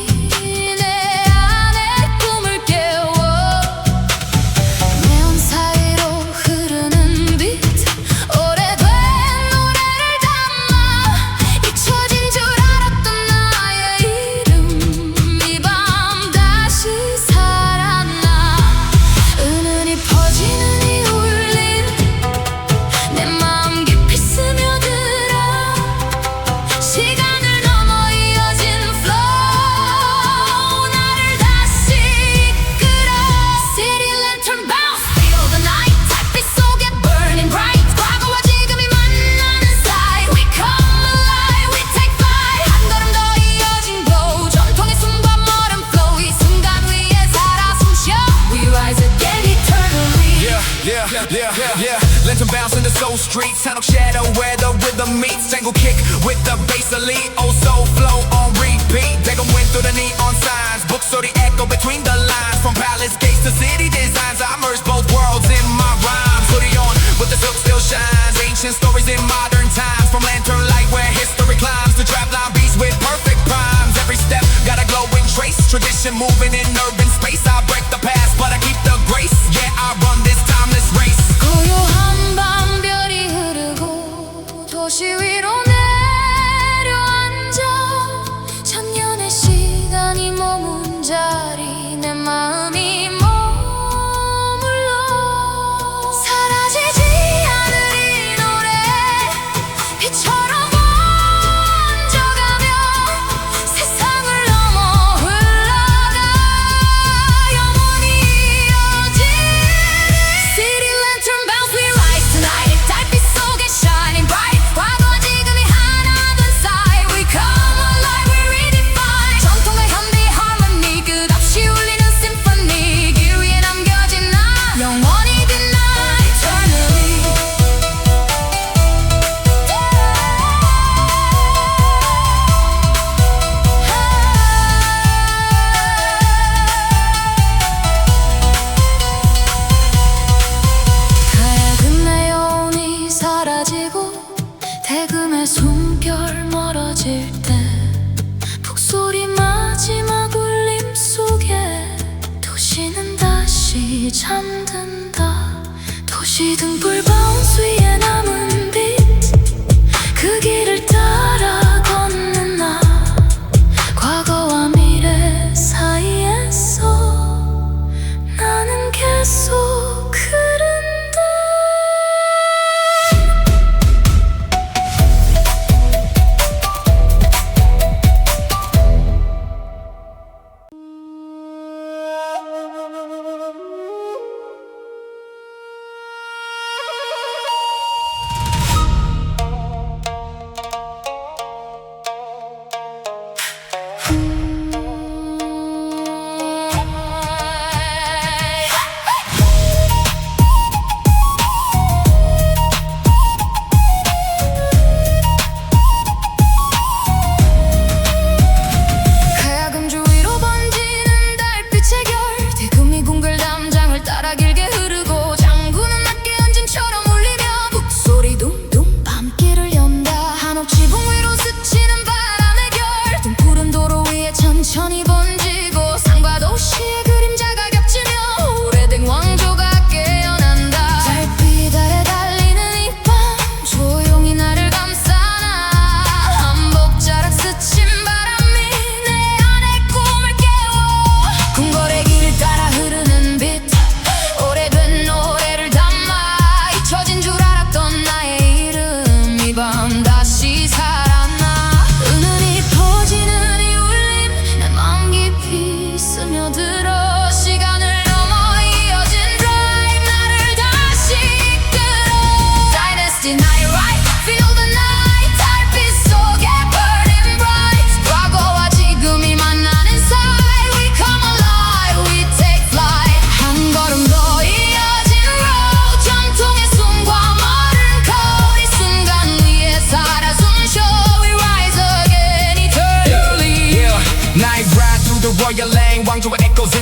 Yeah, lantern bounce in the soul streets, 한옥 shadow where the rhythm meets, tango kick with the bass elite, old soul flow on repeat. 대검 went through the neon signs, book 소리 echo between the lines, from palace gates to city designs. I merge both worlds in my rhymes, hoodie on but the silk still shines, ancient stories in modern times, from lantern light where history climbs to trapline beats with perfect rhymes. Every step got a glowing trace, tradition moving in urban space. I break the past but I keep the grace, yeah I run this timeless race. 고요한 밤별이 흐르고 도시 위로 내려앉아, 천년의 시간이 머문 자리 내 마음이 머물러, 사라지지 않을 이 노래 빛처럼 번져가며 세상을 넘어 흘러가 영원히 이어진 City Lantern Bounce, we rise tonight. 달빛 속에 shining bright. 과거와 지금이 하나 된 사이. We come alive, we redefine. 전통과 현대 harmony, 끝없이 울리는 symphony. 길 위에 남겨진 나 영원히 deny eternally. 가야금 내 영혼이 사라지고 대금의 숨결 멀어질 때, 북소리 마지막 울림 속에 도시는 다시 잠든다. 도시 등불 바운스 위에 남은 빛, 그 길을 따라 걷는 나, 과거와 미래 사이에서 나는 계속 흐른다.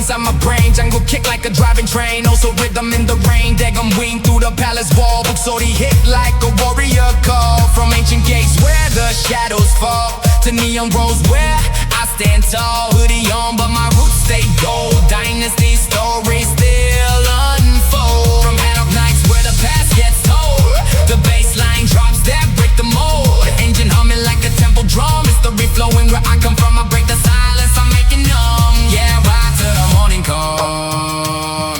inside my brain 장구 kick like a driving train Also rhythm in the rain 대검 wing through the palace wall 북소리 hit like a warrior call From ancient gates where the shadows fall To neon roads where I stand tall Hoodie on but my roots stay gold Dynasty stories still unfold From Hanok nights where the past gets told The bass line drops that break the mold Engine humming like a temple drum Mystery flowing where I come from I break the silence I'm making numb Yeah right till the morning come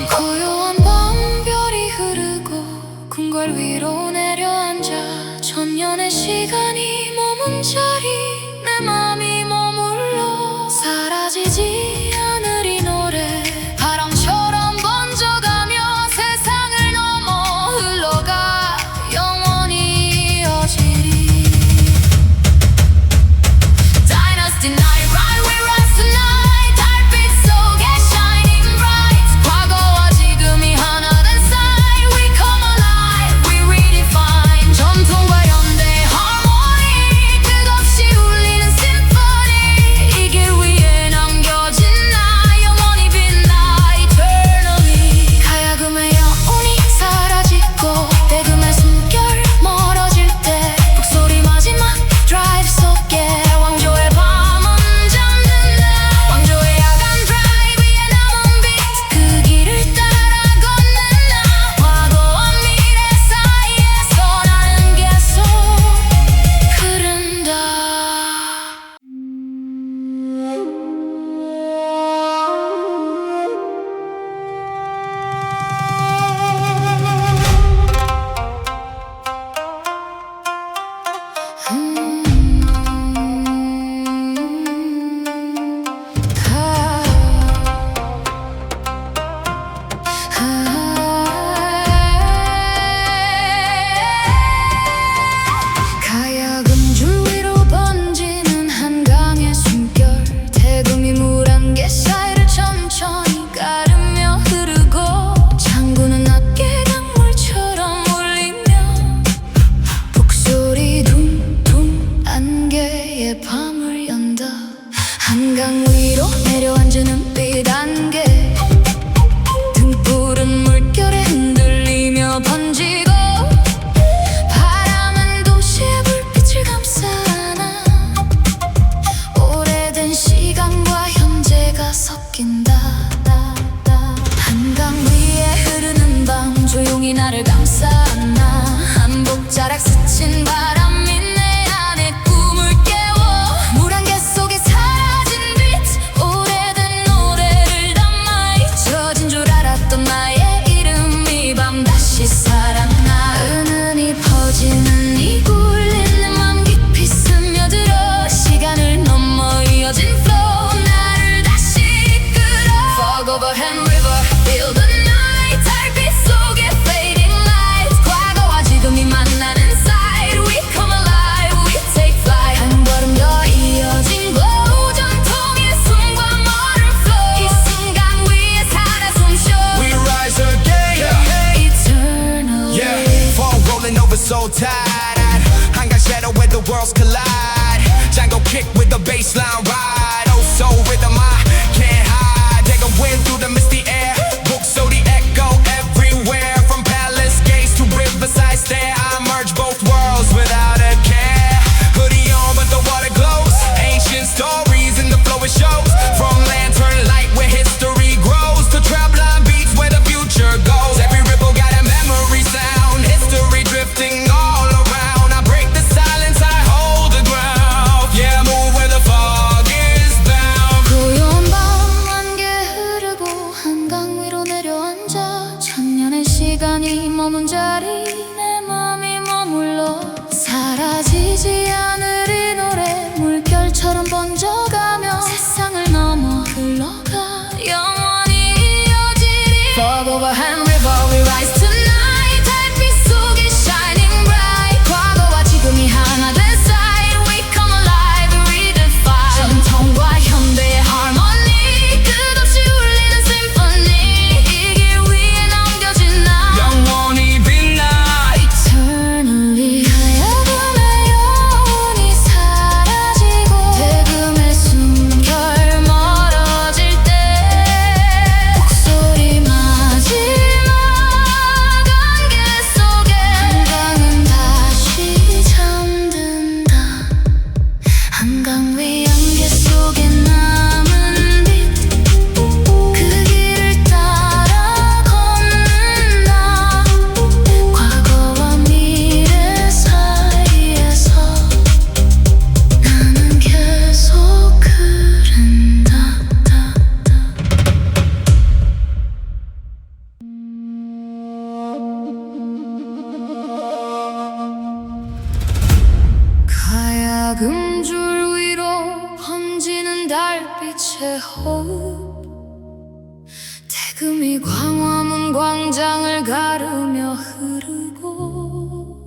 고요한 밤별이 흐르고 궁궐 위로 내려앉아 천년의 시간이 머문 자리 내 맘이 머물러 사라지지 않을 이 노래 바람처럼 번져가며 세상을 넘어 흘러가 영원히 이어지리 Dynasty night ride we rise tonight 달빛 속에 shining bright 과거와 지금이 하나 된 sight We come alive we redefine 전통과 현대 harmony 끝없이 울리는 symphony 이 길 위에 남겨진 나 영원히 빛나 eternally 가야금의 영혼이 사라지고 대금의 숨결 멀어질 때 북소리 마지막 드라이브 속에 왕조의 밤은 잠든 나 왕조의 야간 드라이브에 남은 비트 그 길을 따라 걷는 나 과거와 미래 사이에서 나는 계속 흐른다 가야금 줄 위로 번지는 한강의 숨결 대금이 물 한 개 사이를 천천히 가르며 흐르고 창구는 낮게 강물처럼 울리며 북소리 둥둥 안개의 밤을 연다 한강 위로 내려앉은 은빛 안개 등불은 물결에 흔들리며 번지고 바람은 도시의 불빛을 감싸 안아 오래된 시간과 현재가 섞인다 한강 위에 흐르는 밤 조용히 나를 감싸 안아 한복 자락 스친 바람이 내 안에 꿈을 깨워 물 한 개 속에 사라진 빛 오래된 노래를 담아 잊혀진 줄 알았던 나의 이름 이 밤 다시 살아나 은은히 퍼지는 이 굴린 내 맘 깊이 스며들어 시간을 넘어 이어진 flow 나를 다시 이끌어 Fog overhead river feel the night 달빛 속에 fading lights 과거와 지금이 만나는 sight We come alive we take flight 한 걸음 더 이어진 glow 전통의 숨과 modern flow 이 순간 위에 살아 숨쉬어 We rise again eternally Yeah, fall rolling over so tight 한강 shadow where the worlds collide Django kick with the bassline ride Oh so rhythm I can't hide Take a wind through the misty air 북소리 echo everywhere From palace gates to riverside stair I merge both worlds without a care Hoodie on but the water glows Ancient stories in the flow it shows From lantern light where history grows To trapline beats where the future goes Every ripple got a memory sound History drifting all around I break the silence, I hold the ground Yeah, move where the fog 달빛의 호흡 대금이 광화문 광장을 가르며 흐르고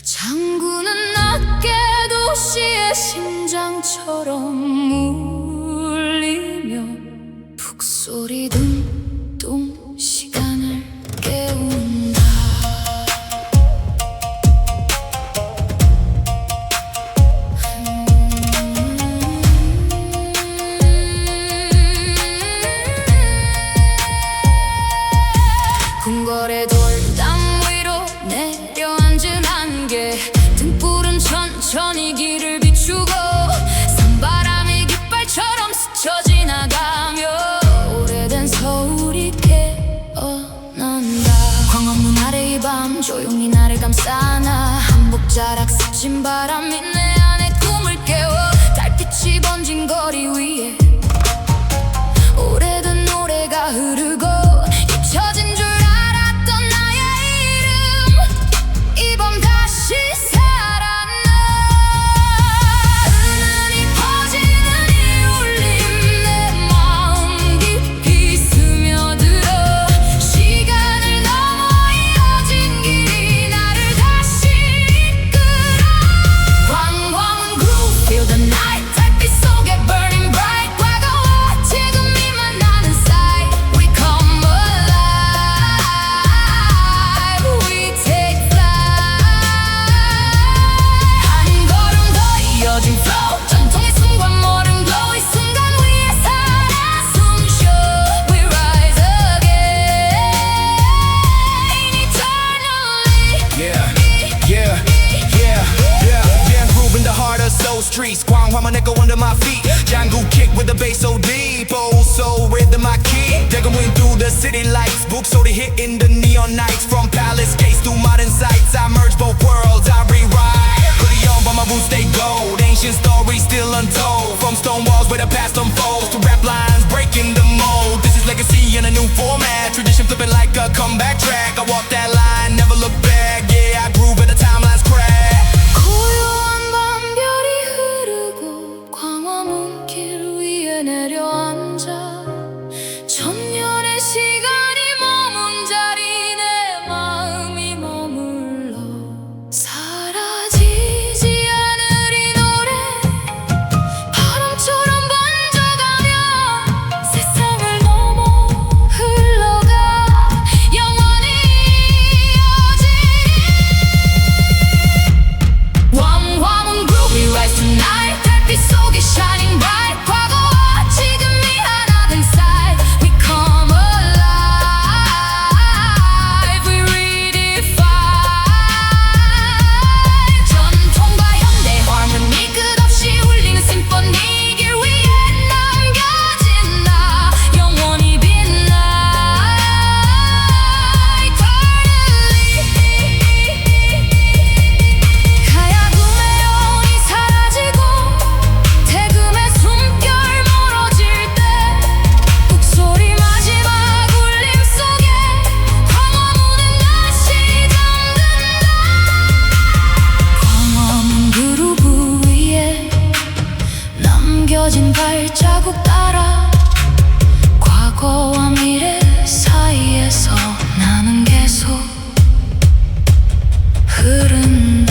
장구는 낮게 도시의 심장처럼 울리며 북소리 둥둥 시간을 깨운다. 궁궐의 돌담 위로 내려앉은 안개 등불은 천천히 길을 비추고 산바람이 깃발처럼 스쳐 지나가며 오래된 서울이 깨어난다. 광화문 아래 이 밤 조용히 나를 감싸나 한복자락 스친 바람이 내 안에 꿈을 깨워 달빛이 번진 거리 위에 오래된 노래가 흐르고 잊혀진 줄 알았던 나의 이름 이 밤 다시 살아나. 은은히 퍼지는 이 울림 내 마음 깊이 스며들어 시간을 넘어 이어진 길이 나를 다시 이끌어. 광화문 groove feel the night 달빛 속에 burning bright 과거와 지금이 만나는 sight we come alive we take flight. 한 걸음 더 이어진 flow 전통의 순간 modern glow 이 순간 위에 살아 숨쉬어 we rise again eternally. Yeah, yeah, yeah, yeah. Jam groove in the heart of Soul Streets. 광화문 echo under my feet. Jangle kick with the bass so deep. Oh, soul rhythm I keep. Dagging through the city lights. Book 소리 hitting the neon nights. From palace gates to modern sights. I merge both worlds. I rewrite. Hoodie on, but my boots stay gold. Ancient stories still untold. From stone walls where the past unfolds to rap lines breaking the mold. This is legacy in a new format. Tradition flipping like a comeback track. I walk that line, never look back. Yeah, I groove at the timelines crack. 고요한 밤별이 흐르고 광화문 길 위에 내려앉아 천년의 시간이 머문 자리 내 마음이 머물러 사라지지 않을 이 노래 바람처럼 번져가며 세상을 넘어 흘러가 영원히 이어지리. 광화문 groove we rise tonight 달빛 속에 shining bright 과거와 지금이 하나 된 sight we come alive we redefine. 전통과 현대 harmony 끝없이 울리는 심포니 길 위에 남겨진 나 영원히 빛나 eternally. 가야금의 영이 사라지고 대금의 숨결 멀어질 때 북소리 마지막 울림 속에 광화문은 다시 잠든다. 광화문 그루브 위에 남겨진 발자국 따라 과거와 미래 사이에서 나는 계속 흐른다.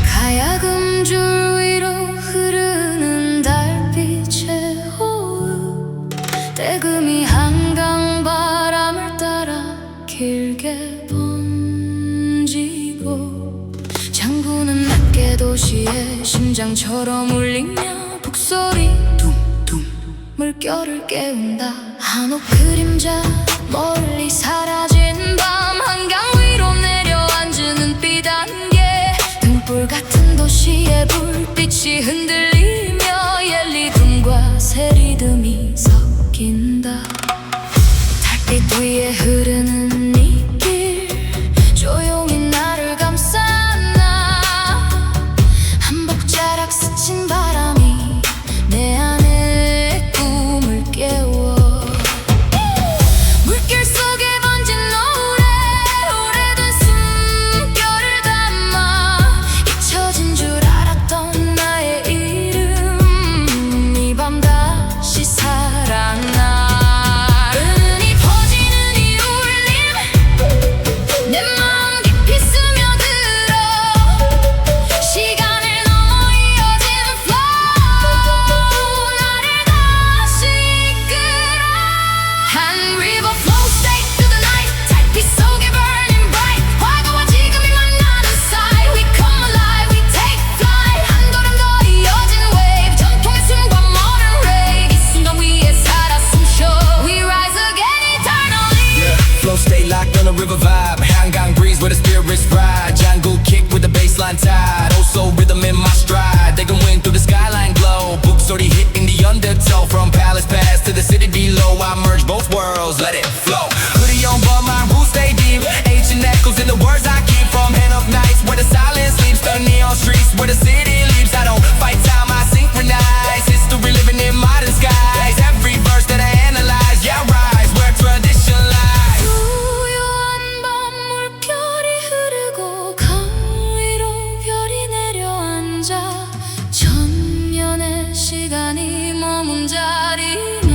가야금 줄 위로 흐르는 달빛의 호흡 대금이 한강 바람을 따라 길게 번지고 장구는 낮게 도시의 심장처럼 울리며 북소리 둥둥 물결을 깨운다. 한옥 그림자 멀리 사라진 밤 한강 위로 내려앉은 눈빛 안개 등불 같은 도시의 불빛이 흔들리며 옐 리듬과 새 리듬이 섞인다. 목소리 hitting the undertow. From palace past to the city below, I merge both worlds, let it flow. Hoodie on but my roots stay deep. Ancient echoes in the words I keep. From hand up nights where the silence sleeps, the neon streets where the city leaves. I don't fight time, I synchronize. History living in modern skies. Every verse that I analyze, yeah, rise where tradition lies. 고요한 밤 물결이 흐르고 강 위로 별이 내려앉아 천년의 시간이 머문 자리 내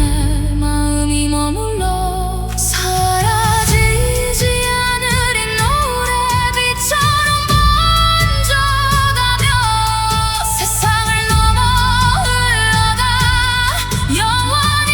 마음이 머물러 사라지지 않을 이 노래비처럼 번져가며 세상을 넘어 흘러가 영원히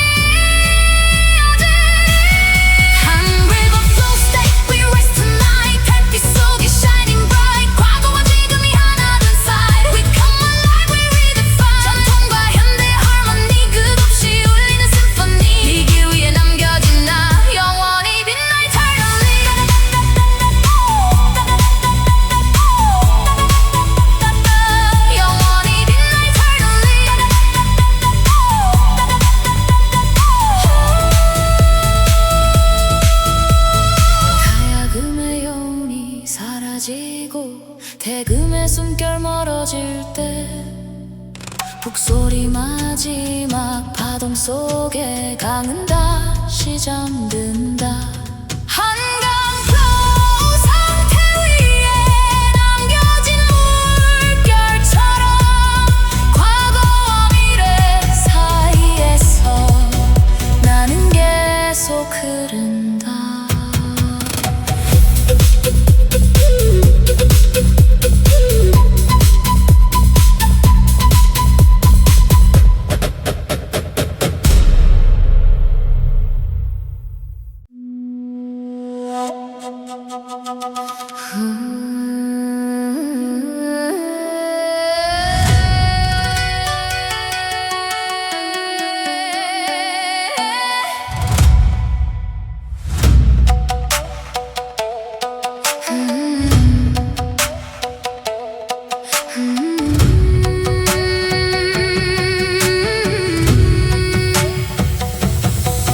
한 river flow stay we rise tonight 달빛 속에 shining bright 과거와 지금이 하나 된 side we come alive we redefine 전통과 현대 harmony 끝없이 울리는 symphony 이 길 위에 남겨진 나 영원히 빛나 eternally 영원히 빛나 가야금의 여운이 사라지고 대금의 숨결 멀어질 때 북소리 마지막 파동 속에 강은 다시 잠든다 한강 flow 상태 위에 남겨진 물결처럼 과거와 미래 사이에서 나는 계속 흐른다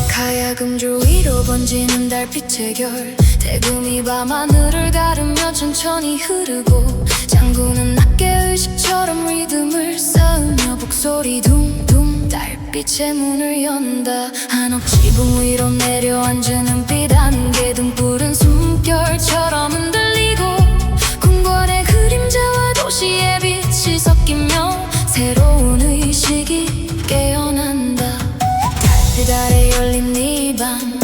가야금줄 위로 번지는 달빛의 결 대금이 밤하늘을 가르며 천천히 흐르고 장구는 낮게 의식처럼 리듬을 쌓으며 북소리 둥둥 달빛의 문을 연다 한옥 지붕 위로 내려앉은 은빛 안개 등불은 숨결처럼 흔들리고 궁궐의 그림자와 도시의 빛이 섞이며 새로운 의식이 깨어난다 달빛 아래 열린 이 밤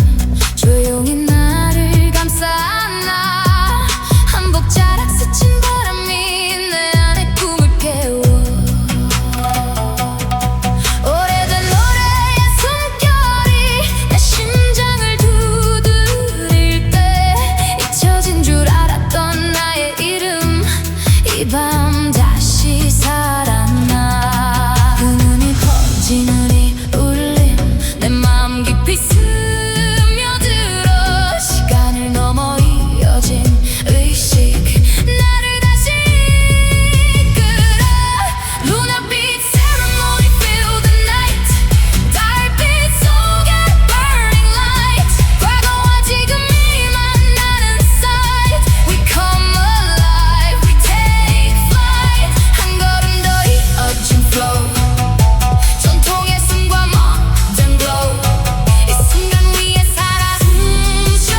조용히 나를 감싸 안아 한복 자락 스친 바람이 내 안에 꿈을 깨워 오래된 노래의 숨결이 내 심장을 두드릴 때 잊혀진 줄 알았던 나의 이름 이 밤 다시 살아나 은은히 퍼지는 이 울림 내 마음 깊이 스며들어 시간을 넘어 이어진 의식 나를 다시 이끌어 눈앞빛 ceremony fill the night 달빛 속에 burning light 과거와 지금이 만나는 sight we come alive we take flight 한 걸음 더 이어진 flow 전통의 숨과 modern glow 이 순간 위에 살아 숨쉬어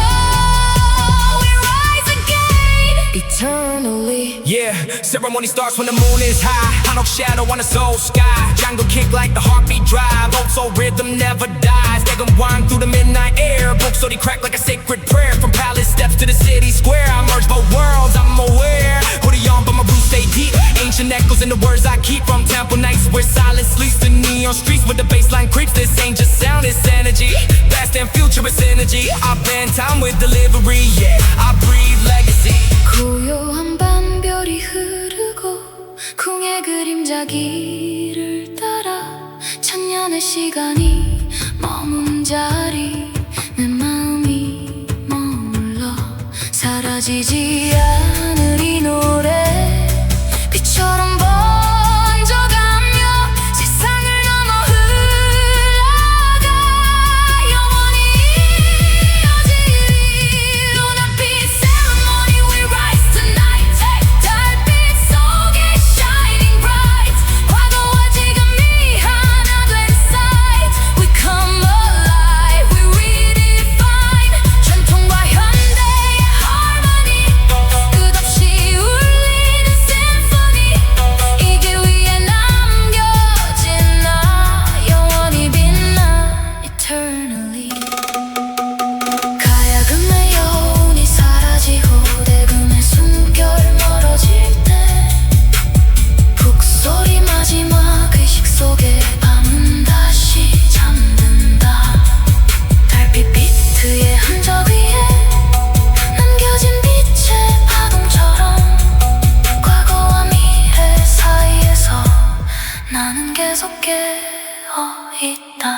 we rise again eternally Yeah, ceremony starts when the moon is high. Hanok shadow on the soul sky. Jungle kick like the heartbeat drive. Old rhythm never dies. They gon' wind through the midnight air. Book so they crack like a sacred prayer. From palace steps to the city square. I merge both worlds, I'm aware. Hoodie on, but my roots stay deep. Ancient echoes in the words I keep. From temple nights where silence sleeps to neon streets where the baseline creeps. This ain't just sound, it's energy. Past and future, it's energy. I bend time with delivery. Yeah, I breathe legacy. 고요한 밤 별이 흐르고 궁의 그림자 길을 따라 천년의 시간이 머문 자리 내 마음이 머물러 사라지지 않을 이 노래 빛처럼 번져가며 세상을 나는 계속 깨어있다.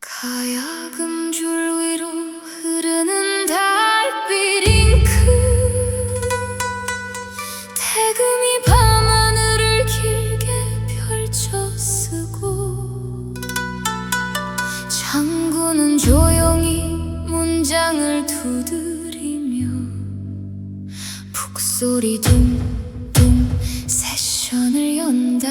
가야금 줄 위로 흐르는 달빛 잉크, 태금이 밤하늘을 길게 펼쳐 쓰고, 장구는 조용히 문장을 두드리며 북소리 둥둥 세션을 연다.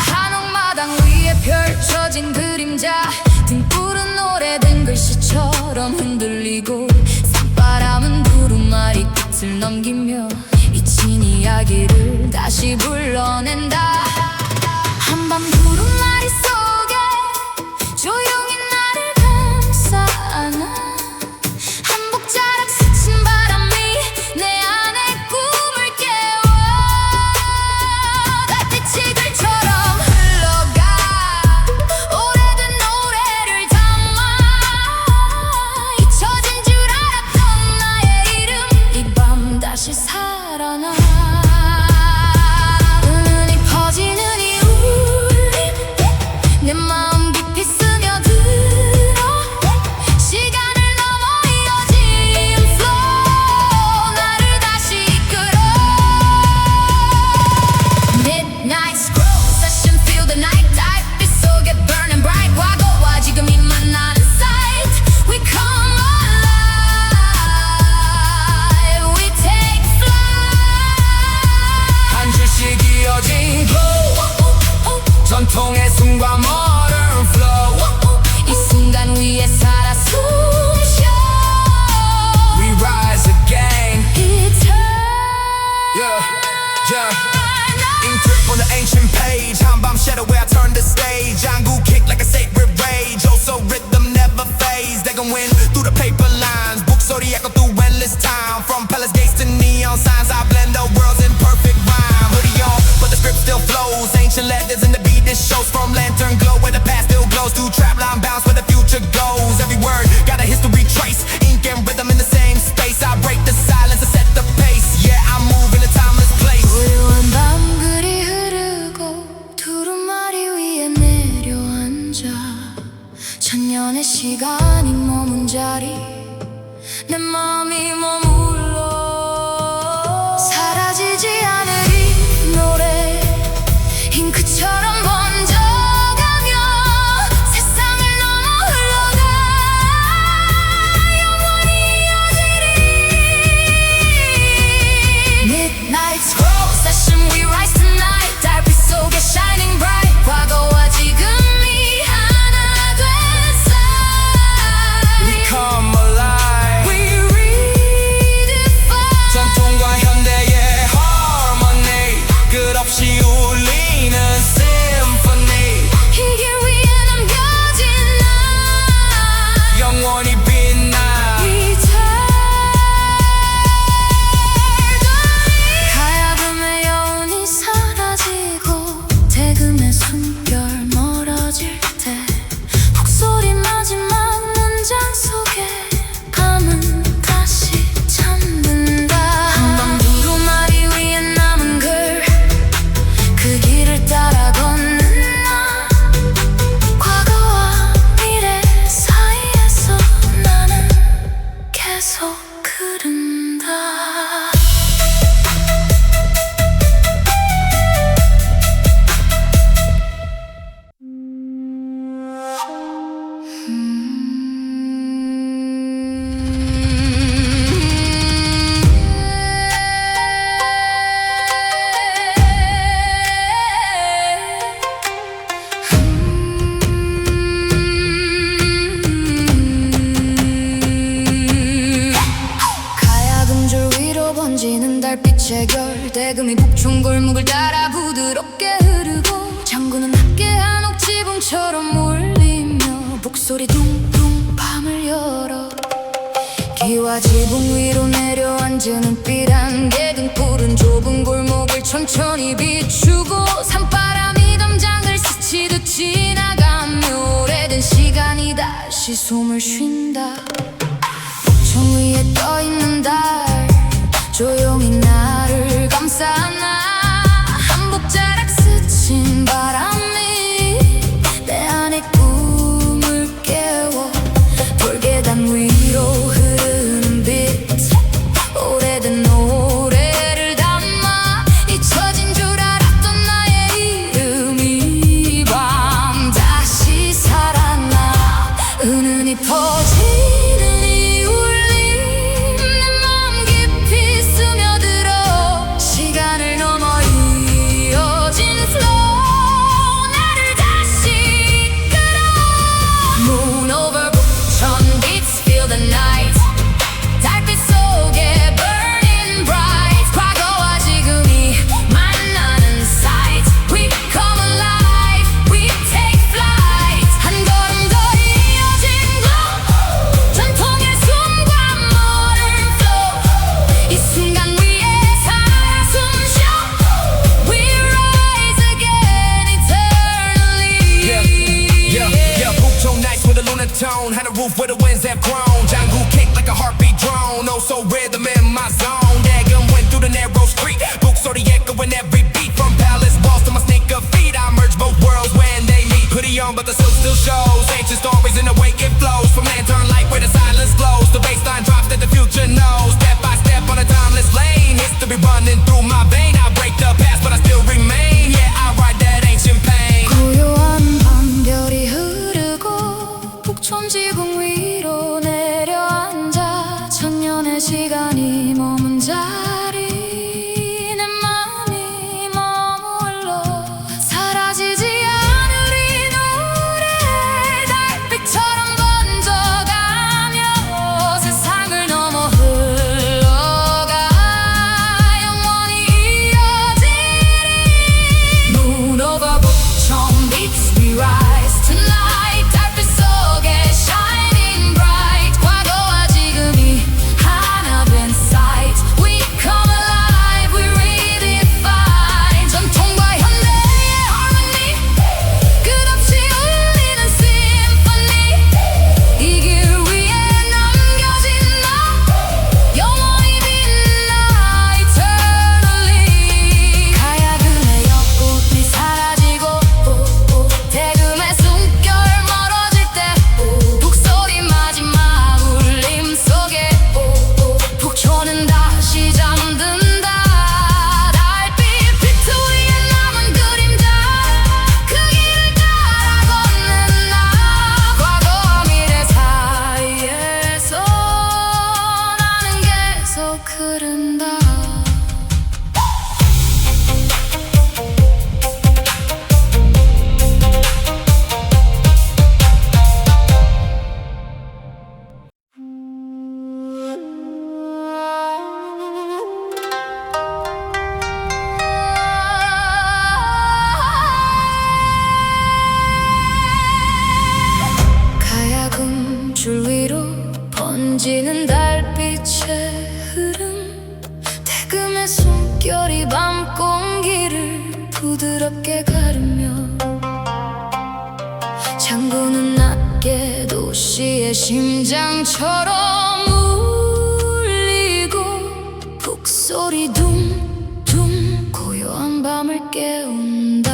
한옥마당 위에 펼쳐진 그림자, 등불은 오래된 글씨처럼 흔들리고, 산바람은 두루마리 끝을 넘기며 잊힌 이야기를 다시 불러낸다. 한밤 두루마리 속에 조용히 나를 감싸 안아. 한복자락 스친 바람이 내 안의 꿈을 깨워. 달빛이 글처럼 흘러가 오래된 노래를 담아. 잊혀진 줄 알았던 나의 이름 이 밤 다시 살아나. 은은히 퍼지는 이 울림 내 마음 깊이 스며들어. 시간을 넘어 이어진 flow 나를 다시 이끌어. Midnight scroll session feel the night. 달빛 속에 burning bright. 과거와 지금이 만나는 sight. We come alive. We take flight. 한 줄씩 이어진 glow, 전통의 숨과 modern flow. 이 순간 위에 살아 숨쉬어. We rise again. Yeah, yeah. Ink drip on the ancient page. 한밤 shadow where I turn the stage. 안구 kick like a sacred rage. Also rhythm never fades. They gon' win through the paper lines. 목소리 echo through endless time. From palace gates to neon signs, I blend the worlds in perfect rhyme. Hoodie on, but the script still flows. Ancient letters in the beat that shows. From lantern glow where the past still glows. Through trap line bounce where the future goes. Every word got a history trace. Ink and rhythm in the same space. I break the silence and set the pace. Yeah, I move in a timeless place. 고요한 밤글이 흐르고 두루마리 위에 내려앉아. 천년의 시간이 머문 자리 내 마음이 머물러. 사라지지 않을 이 노래 잉크처럼 번져가며 세상을 넘어 흘러가. 영원히 이어지리. Midnight scroll session we rise tonight. 달빛 속에 shining bright. 과거와 지금이 하나 된 We sight. come alive. We redefine. 전통과 현대의 harmony. 끝없이 울리는 symphony. 이 길 위에 남겨진 나 영원히 빛나. 가야금의 여운이 사라지고 대금의 숨결 멀어질 때 북소리 마지막 문장 속에 밤은 다시 잠든다. 한밤 두루마리 위에 남은 글 그 길을 따라 걷는 나. 과거와 미래 사이에서 나는 계속 흐른다. 가야금 줄 위로 번지는 달빛의 결. 대금이 북촌 골목을 따라 부드럽게 흐르고, 장구는 학계한 옥지붕처럼 울리며 북소리 둥둥 밤을 열어. 기와 지붕 위로 내려앉은 빛 안개. 등불은 좁은 골목을 천천히 비추고, 산바람이 담장을 스치듯 지나가며 오래된 시간이 다시 숨을 쉰다. 옥청 위에 떠있는 달 roof where the winds have grown. Jungle kick like a heartbeat drone. Oh, so rhythm in my zone. Dagon went through the narrow street. Books or the echo in every beat. From palace walls to my sneaker feet, I merge both worlds when they meet. Hoodie on, but the silk still shows. Ancient stories in the wake it flows. From lantern light where the silence glows. The baseline drops that the future knows. Step by step on a timeless lane. History running through my vein. I break the past, but I still remain. Yeah, I ride that ancient pain. 고요한 밤별이 흐르고 북촌 지붕 위로 내려앉아 천년의 시간이 머문 자리 내 맘이 머물러 사라지지 않을 이 노래 달빛처럼 번져가며 세상을 넘어 흘러가 영원히 이어지리 Moon over 북촌 beats we rise tonight 달빛 속에 shining bright 과거와 지금이 하나 된 sight We come alive we redefine 전통과 현대의 harmony 끝없이 울리는 symphony 이 길 위에 남겨진 나 영원히 빛나 eternally 가야금의 연꽃이 사라지고 대금의 숨결 멀어질 때 북소리 마지막 울림 속에 북촌은 다시 잠든다 달빛 피트 위에 남은 그림자 그 길을 따라 걷는 나 과거와 미래 사이에서 나는 계속 흐른다 가야금 줄 위로 번지는 달빛의 흐름 대금의 숨결이 밤 공기를 부드럽게 가르며 창구는 낮게 도시의 심장처럼 울리고 북소리 둥둥 고요한 밤을 깨운다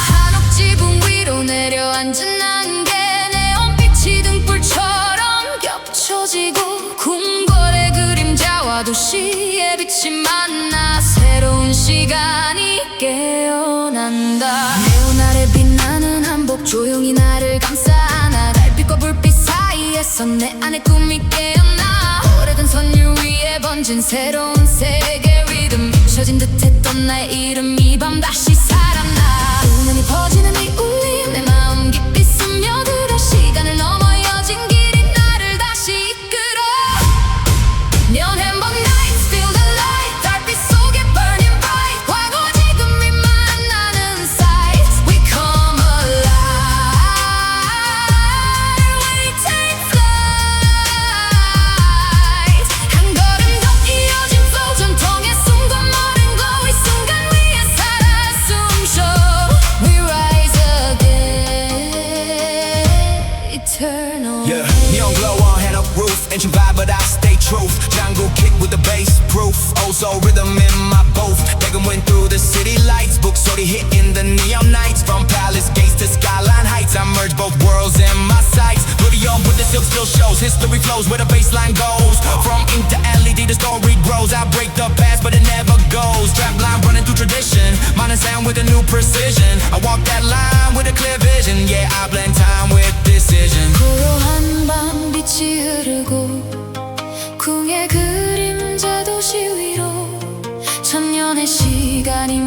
한옥 지붕 위로 내려앉은 안개 네온빛이 등불처럼 겹쳐지고 궁궐의 그림자와 도시의 빛이 만나 새로운 시간이 깨어난다 네온 아래 빛나는 한복 조용히 나를 감싸 안아 달빛과 불빛 사이에서 내 안의 꿈이 깨어나 오래된 선율 위에 번진 새로운 세계 리듬 잊혀진 듯했던 나의 이름 이 밤 다시 살아나 은은히 퍼지는 이 울림 내 마음 깊이 스며들어 시간을 넘어 이어진 길이 나를 다시 이끌어 Neon hamburg nights feel the light 달빛 속에 burning bright 과거 지금이 만나는 sight We come alive We take flight 한 걸음 더 이어진 flow 전통의 숨과 머린 glow 이 순간 위에 살아 숨쉬어 We rise again eternal Yeah, neon glow on head up roof. Ancient vibe, but I stay truth. Jungle kick with the bass proof. Oh, so rhythm in my booth. Dagon went through the city lights. Books already hitting the neon nights. From palace gates to skyline heights. I merge both worlds in my sights. Hoodie on, but the silk still shows. History flows where the baseline goes. From ink to LED, the story grows. I break the past, but it never goes. Strapline running through tradition. Mind and sound with a new precision. I walk that line with a clear vision. Yeah, I blend time with decision. 고요한 밤 빛이 흐르고 궁의 그림자 도시 위로 천년의 시간이